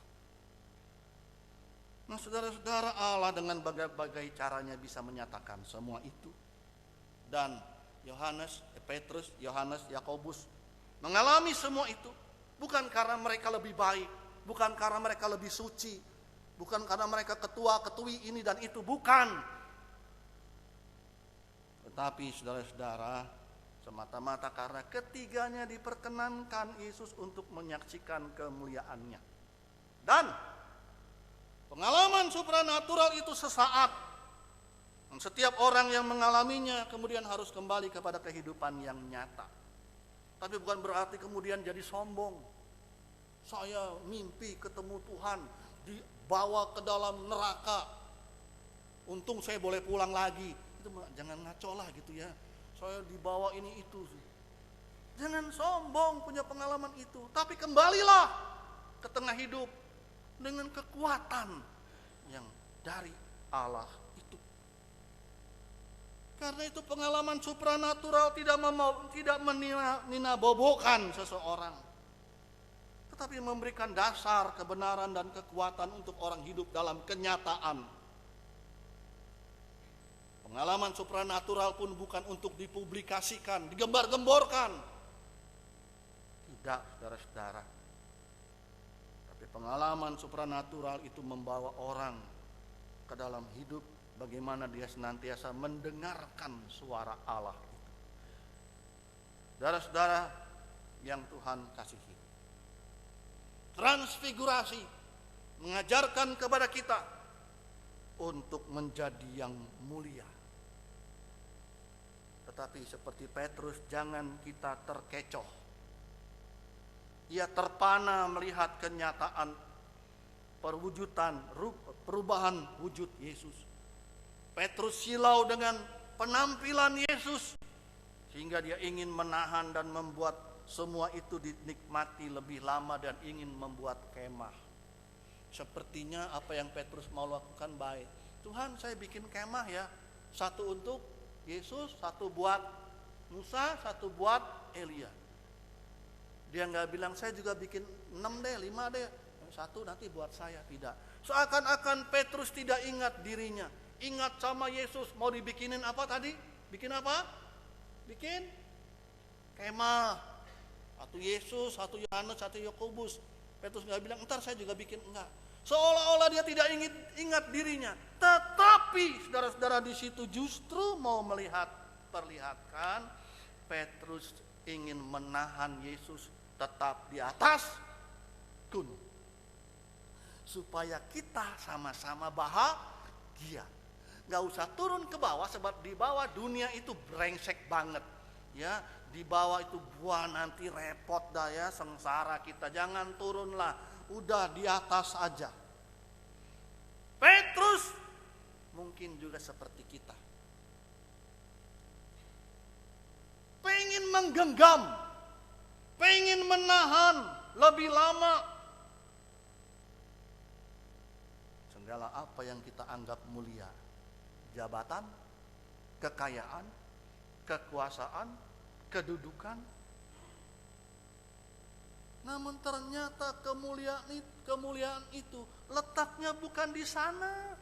D: Nah saudara-saudara, Allah dengan berbagai caranya bisa menyatakan semua itu. Dan Petrus, Yohanes, Yakobus mengalami semua itu. Bukan karena mereka lebih baik, bukan karena mereka lebih suci, bukan karena mereka ketua-ketui ini dan itu, bukan. Tetapi saudara-saudara, semata-mata karena ketiganya diperkenankan Yesus untuk menyaksikan kemuliaannya. Dan pengalaman supranatural itu sesaat. Dan setiap orang yang mengalaminya kemudian harus kembali kepada kehidupan yang nyata. Tapi bukan berarti kemudian jadi sombong. Saya mimpi ketemu Tuhan, dibawa ke dalam neraka. Untung saya boleh pulang lagi. Itu jangan ngaco lah gitu ya. Saya dibawa ini itu. Jangan sombong punya pengalaman itu. Tapi kembalilah ke tengah hidup dengan kekuatan yang dari Allah itu. Karena itu pengalaman supranatural tidak meninabobokan seseorang, tetapi memberikan dasar kebenaran dan kekuatan untuk orang hidup dalam kenyataan. Pengalaman supranatural pun bukan untuk dipublikasikan, digembar-gemborkan. Tidak, saudara-saudara. Tapi pengalaman supranatural itu membawa orang ke dalam hidup, bagaimana dia senantiasa mendengarkan suara Allah itu. Saudara-saudara yang Tuhan kasihi, transfigurasi mengajarkan kepada kita untuk menjadi yang mulia. Tetapi seperti Petrus, jangan kita terkecoh. Ia terpana melihat kenyataan perwujudan, perubahan wujud Yesus. Petrus silau dengan penampilan Yesus, sehingga dia ingin menahan dan membuat semua itu dinikmati lebih lama dan ingin membuat kemah. Sepertinya apa yang Petrus mau lakukan baik. Tuhan, saya bikin kemah ya, satu untuk Yesus, satu buat Musa, satu buat Elia. Dia nggak bilang saya juga bikin 6 deh, 5 deh, satu nanti buat saya. Tidak. Seakan-akan Petrus tidak ingat dirinya. Ingat sama Yesus, mau dibikinin apa tadi? Bikin apa? Bikin kemah. Satu Yesus, satu Yohanes, satu Yakobus. Petrus nggak bilang, ntar saya juga bikin, enggak. Seolah-olah dia tidak ingat dirinya. Tetapi saudara-saudara di situ justru mau perlihatkan Petrus ingin menahan Yesus tetap di atas gunung, supaya kita sama-sama bahagia. Nggak usah turun ke bawah, sebab di bawah dunia itu brengsek banget. Ya, di bawah itu buah nanti repot dah ya, sengsara kita. Jangan turunlah, udah di atas aja. Petrus mungkin juga seperti kita, pengen menggenggam, pengen menahan lebih lama segala apa yang kita anggap mulia. Jabatan, kekayaan, kekuasaan, kedudukan. Namun ternyata kemuliaan itu letaknya bukan di sana.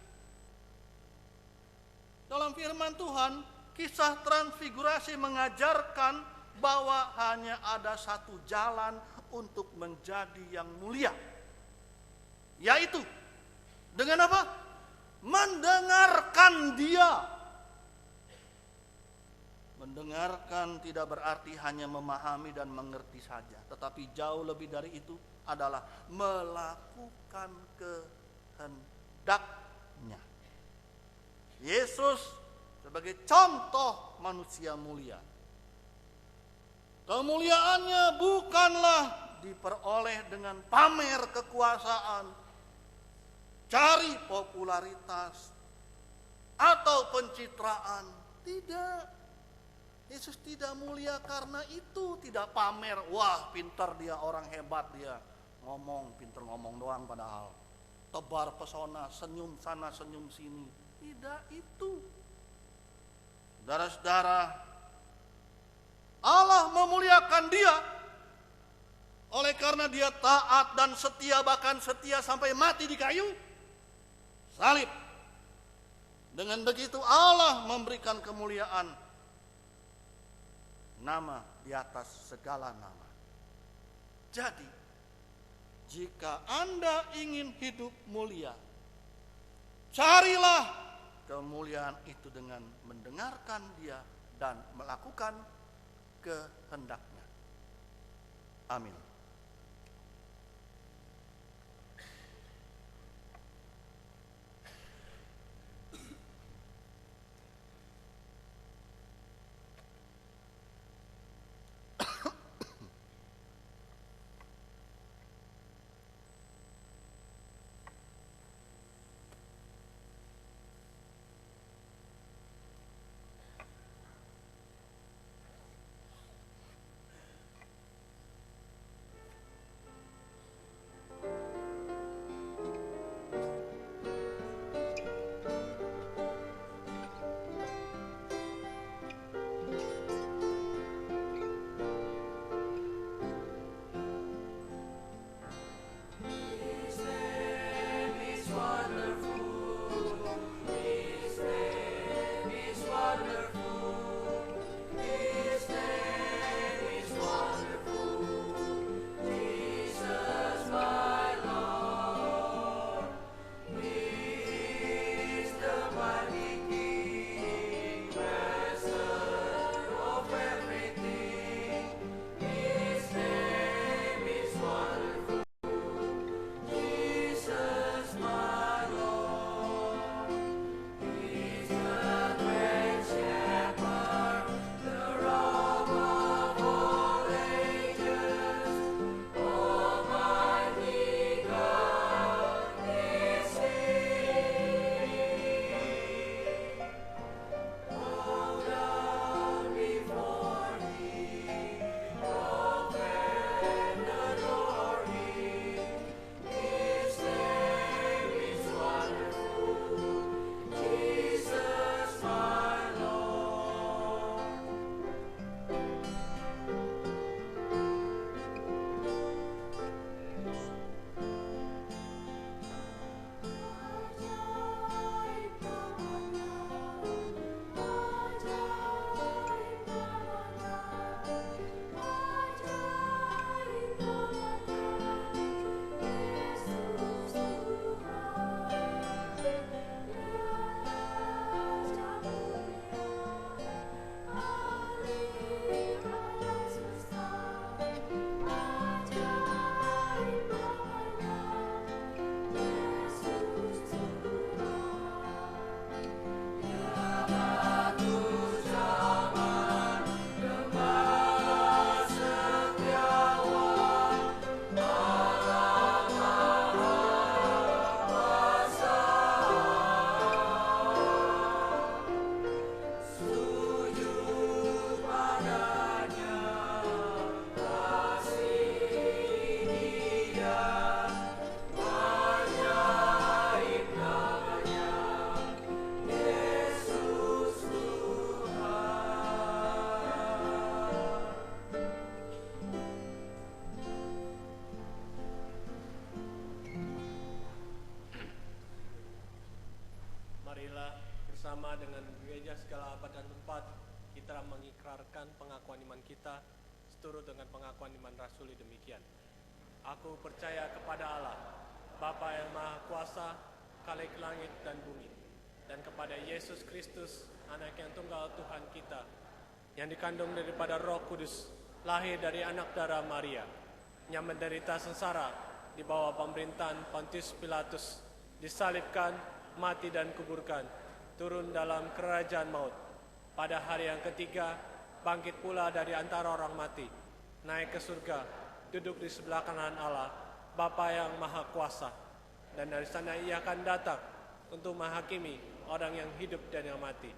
D: Dalam firman Tuhan, kisah transfigurasi mengajarkan bahwa hanya ada satu jalan untuk menjadi yang mulia, yaitu dengan apa? Mendengarkan Dia. Mendengarkan tidak berarti hanya memahami dan mengerti saja, tetapi jauh lebih dari itu adalah melakukan kehendaknya. Yesus sebagai contoh manusia mulia. Kemuliaannya bukanlah diperoleh dengan pamer kekuasaan, cari popularitas, atau pencitraan. Tidak. Yesus tidak mulia karena itu, tidak pamer. Wah, pintar dia, orang hebat dia. Ngomong, pintar ngomong doang padahal. Tebar pesona, senyum sana, senyum sini. Tidak itu. Saudara-saudara, Allah memuliakan dia oleh karena dia taat dan setia, bahkan setia sampai mati di kayu salib. Dengan begitu Allah memberikan kemuliaan, nama di atas segala nama. Jadi, jika Anda ingin hidup mulia, carilah kemuliaan itu dengan mendengarkan Dia dan melakukan kehendaknya. Amin.
H: dengan gereja segala abad dan tempat, kita mengikrarkan pengakuan iman kita seturut dengan pengakuan iman rasuli demikian. Aku percaya kepada Allah, Bapa yang Maha Kuasa, Khalik langit dan bumi, dan kepada Yesus Kristus, Anak yang tunggal Tuhan kita, yang dikandung daripada Roh Kudus, lahir dari anak darah Maria, yang menderita sengsara di bawah pemerintahan Pontius Pilatus, disalibkan, mati dan kuburkan, turun dalam kerajaan maut. Pada hari yang ketiga, bangkit pula dari antara orang mati, naik ke surga, duduk di sebelah kanan Allah, Bapa yang Maha Kuasa, dan dari sana ia akan datang untuk menghakimi orang yang hidup dan yang mati.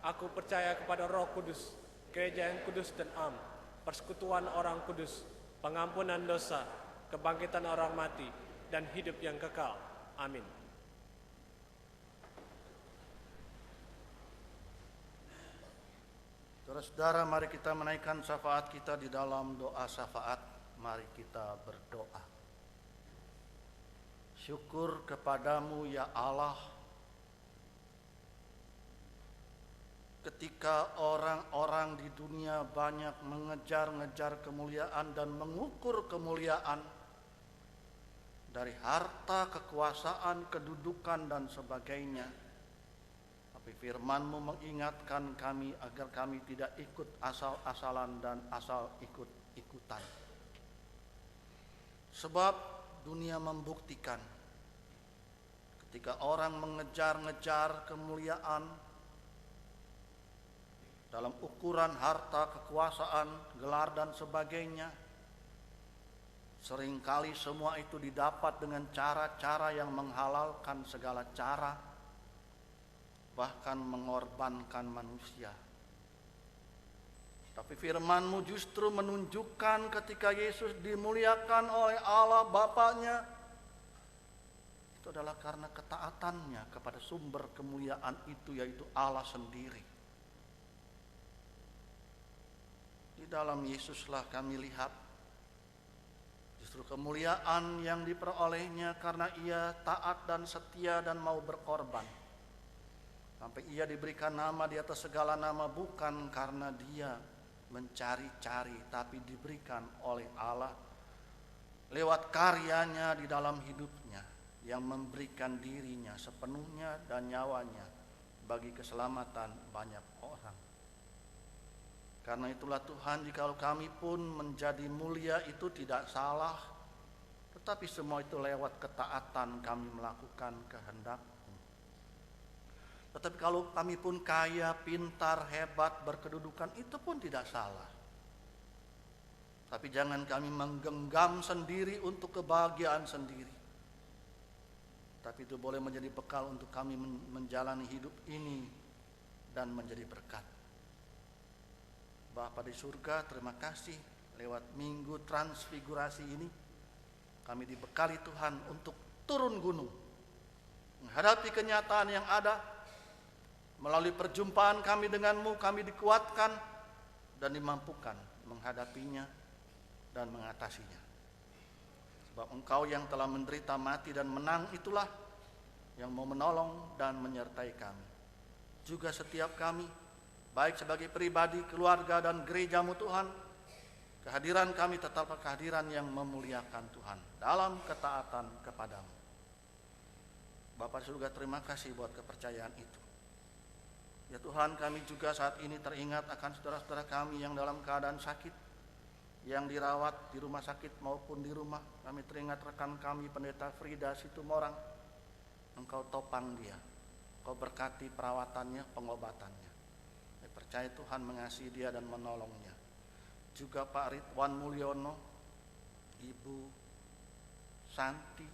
H: Aku percaya kepada Roh Kudus, gereja yang kudus dan am, persekutuan orang kudus, pengampunan dosa, kebangkitan orang mati, dan hidup yang kekal. Amin.
D: Saudara-saudara, mari kita menaikkan syafaat kita di dalam doa syafaat. Mari kita berdoa. Syukur kepadamu ya Allah, ketika orang-orang di dunia banyak mengejar-ngejar kemuliaan dan mengukur kemuliaan dari harta, kekuasaan, kedudukan, dan sebagainya. Tapi firman-Mu mengingatkan kami agar kami tidak ikut asal-asalan dan asal ikut-ikutan. Sebab dunia membuktikan ketika orang mengejar-ngejar kemuliaan dalam ukuran harta, kekuasaan, gelar, dan sebagainya, seringkali semua itu didapat dengan cara-cara yang menghalalkan segala cara, bahkan mengorbankan manusia. Tapi firman-Mu justru menunjukkan ketika Yesus dimuliakan oleh Allah Bapaknya, itu adalah karena ketaatannya kepada sumber kemuliaan itu, yaitu Allah sendiri. Di dalam Yesuslah kami lihat justru kemuliaan yang diperolehnya karena ia taat dan setia dan mau berkorban. Sampai ia diberikan nama di atas segala nama, bukan karena dia mencari-cari, tapi diberikan oleh Allah lewat karyanya di dalam hidupnya, yang memberikan dirinya sepenuhnya dan nyawanya bagi keselamatan banyak orang. Karena itulah Tuhan, jikalau kami pun menjadi mulia itu tidak salah, tetapi semua itu lewat ketaatan kami melakukan kehendak-Mu. Tetapi kalau kami pun kaya, pintar, hebat, berkedudukan, itu pun tidak salah. Tapi jangan kami menggenggam sendiri untuk kebahagiaan sendiri. Tapi itu boleh menjadi bekal untuk kami menjalani hidup ini dan menjadi berkat. Bapa di surga, terima kasih lewat minggu transfigurasi ini kami dibekali Tuhan untuk turun gunung, menghadapi kenyataan yang ada. Melalui perjumpaan kami dengan-Mu, kami dikuatkan dan dimampukan menghadapinya dan mengatasinya. Sebab Engkau yang telah menderita, mati, dan menang, itulah yang mau menolong dan menyertai kami. Juga setiap kami, baik sebagai pribadi, keluarga, dan gereja-Mu Tuhan, kehadiran kami tetaplah kehadiran yang memuliakan Tuhan dalam ketaatan kepada-Mu. Bapa surga, terima kasih buat kepercayaan itu. Ya Tuhan, kami juga saat ini teringat akan saudara-saudara kami yang dalam keadaan sakit, yang dirawat di rumah sakit maupun di rumah. Kami teringat rekan kami Pendeta Frida Situmorang. Engkau topang dia, Engkau berkati perawatannya, pengobatannya. Saya percaya Tuhan mengasihi dia dan menolongnya. Juga Pak Ridwan Mulyono, Ibu Santi,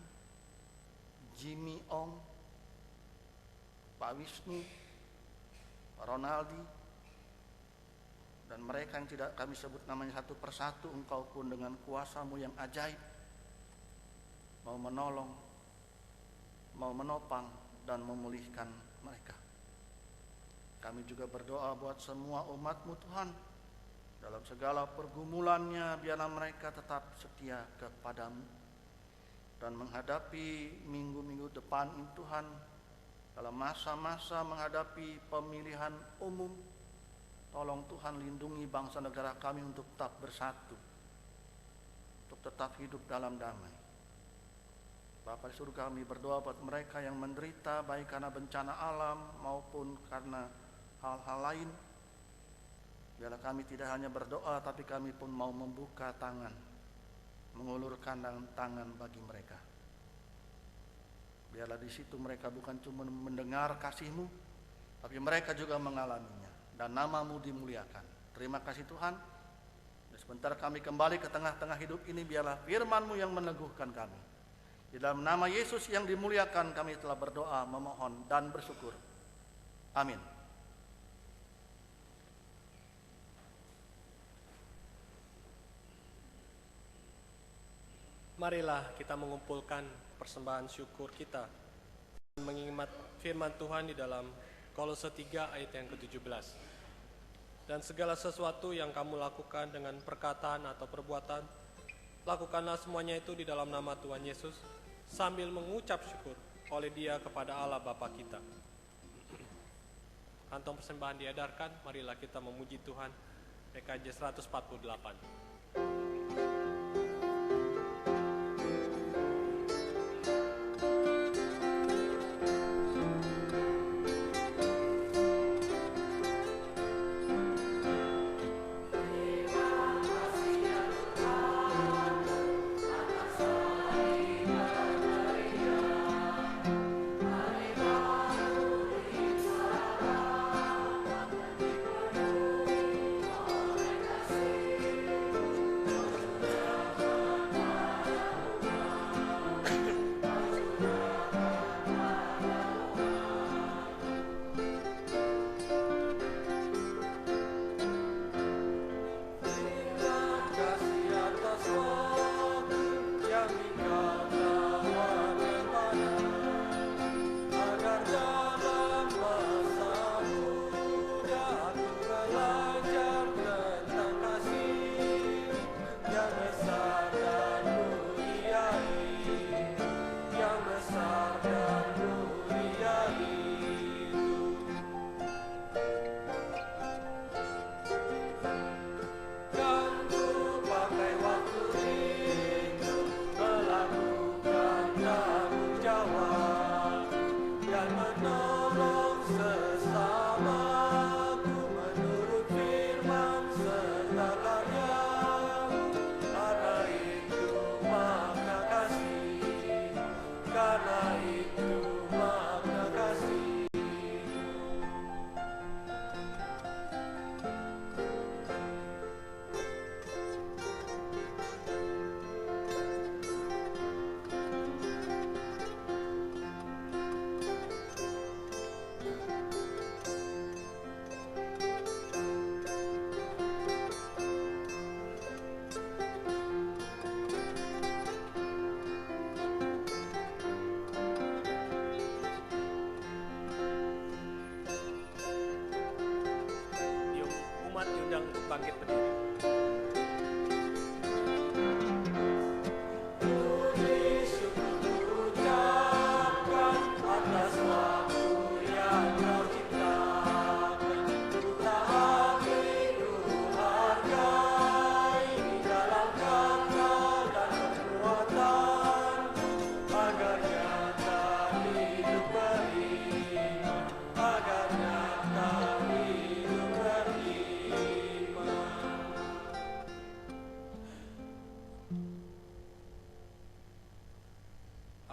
D: Jimmy Ong, Pak Wisnu, Pak Ronaldi, dan mereka yang tidak kami sebut namanya satu persatu, Engkau pun dengan kuasa-Mu yang ajaib mau menolong, mau menopang dan memulihkan mereka. Kami juga berdoa buat semua umat-Mu Tuhan, dalam segala pergumulannya biarlah mereka tetap setia kepada-Mu, dan menghadapi minggu-minggu depan ini Tuhan, dalam masa-masa menghadapi pemilihan umum, tolong Tuhan lindungi bangsa negara kami untuk tetap bersatu, untuk tetap hidup dalam damai. Bapa di surga, kami berdoa buat mereka yang menderita baik karena bencana alam maupun karena hal-hal lain. Biarlah kami tidak hanya berdoa, tapi kami pun mau membuka tangan, mengulurkan tangan bagi mereka. Biarlah di situ mereka bukan cuma mendengar kasih-Mu, tapi mereka juga mengalaminya, dan nama-Mu dimuliakan. Terima kasih Tuhan. Dan sebentar kami kembali ke tengah-tengah hidup ini, biarlah firman-Mu yang meneguhkan kami. Di dalam nama Yesus yang dimuliakan kami telah berdoa, memohon, dan bersyukur. Amin.
H: Marilah kita mengumpulkan persembahan syukur kita dan mengingat firman Tuhan di dalam Kolose 3 ayat yang ke-17. Dan segala sesuatu yang kamu lakukan dengan perkataan atau perbuatan, lakukanlah semuanya itu di dalam nama Tuhan Yesus sambil mengucap syukur oleh Dia kepada Allah Bapa kita. Kantong persembahan diedarkan, marilah kita memuji Tuhan. PKJ 148. Diundang untuk bangkit berdiri.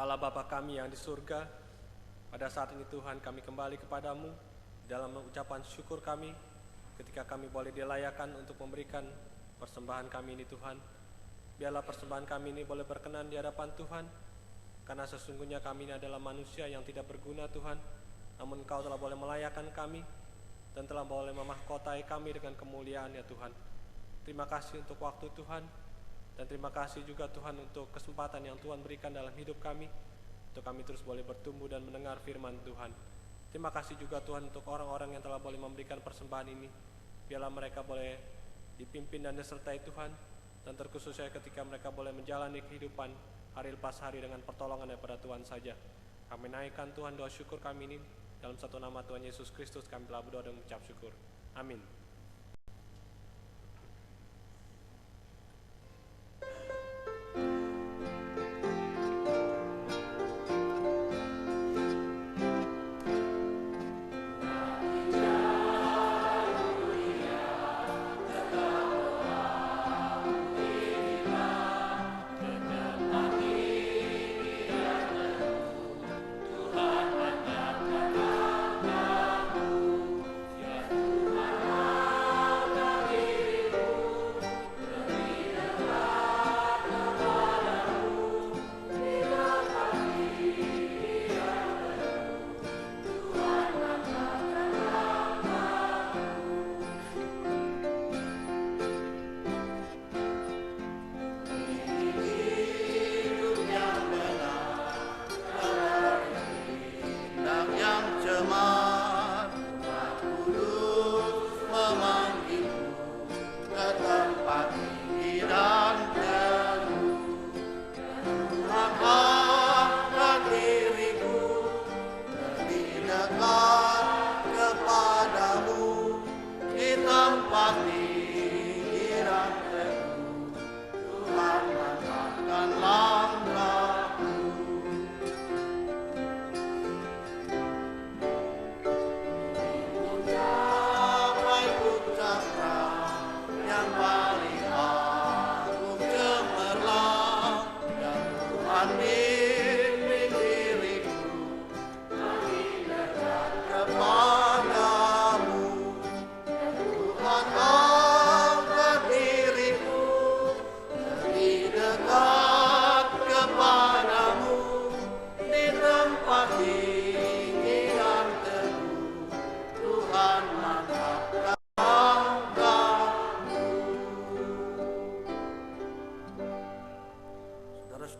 H: Allah Bapa kami yang di surga, pada saat ini Tuhan kami kembali kepadamu dalam ucapan syukur kami ketika kami boleh dilayakan untuk memberikan persembahan kami ini Tuhan. Biarlah persembahan kami ini boleh berkenan di hadapan Tuhan, karena sesungguhnya kami ini adalah manusia yang tidak berguna Tuhan, namun Engkau telah boleh melayakan kami dan telah boleh memahkotai kami dengan kemuliaan ya Tuhan. Terima kasih untuk waktu Tuhan. Dan terima kasih juga Tuhan untuk kesempatan yang Tuhan berikan dalam hidup kami, untuk kami terus boleh bertumbuh dan mendengar firman Tuhan. Terima kasih juga Tuhan untuk orang-orang yang telah boleh memberikan persembahan ini. Biarlah mereka boleh dipimpin dan disertai Tuhan, dan terkhususnya ketika mereka boleh menjalani kehidupan hari lepas hari dengan pertolongan daripada Tuhan saja. Kami naikkan Tuhan doa syukur kami ini. Dalam satu nama Tuhan Yesus Kristus kami telah berdoa dan mengucap syukur. Amin.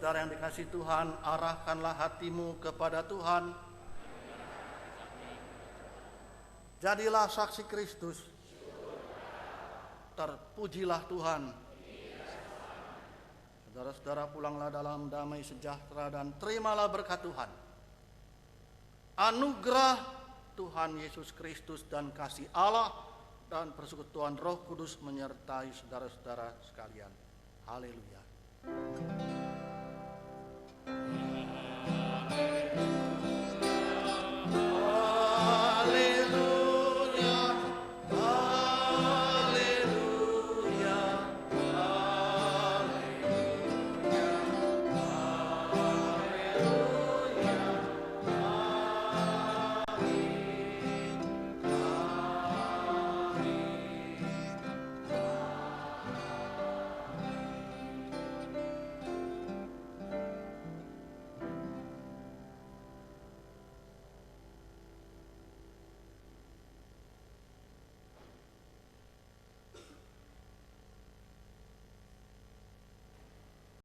D: Saudara yang dikasihi Tuhan, arahkanlah hatimu kepada Tuhan. Jadilah saksi Kristus. Terpujilah Tuhan. Saudara-saudara, pulanglah dalam damai sejahtera dan terimalah berkat Tuhan. Anugerah Tuhan Yesus Kristus dan kasih Allah dan persekutuan Roh Kudus menyertai saudara-saudara sekalian. Haleluya.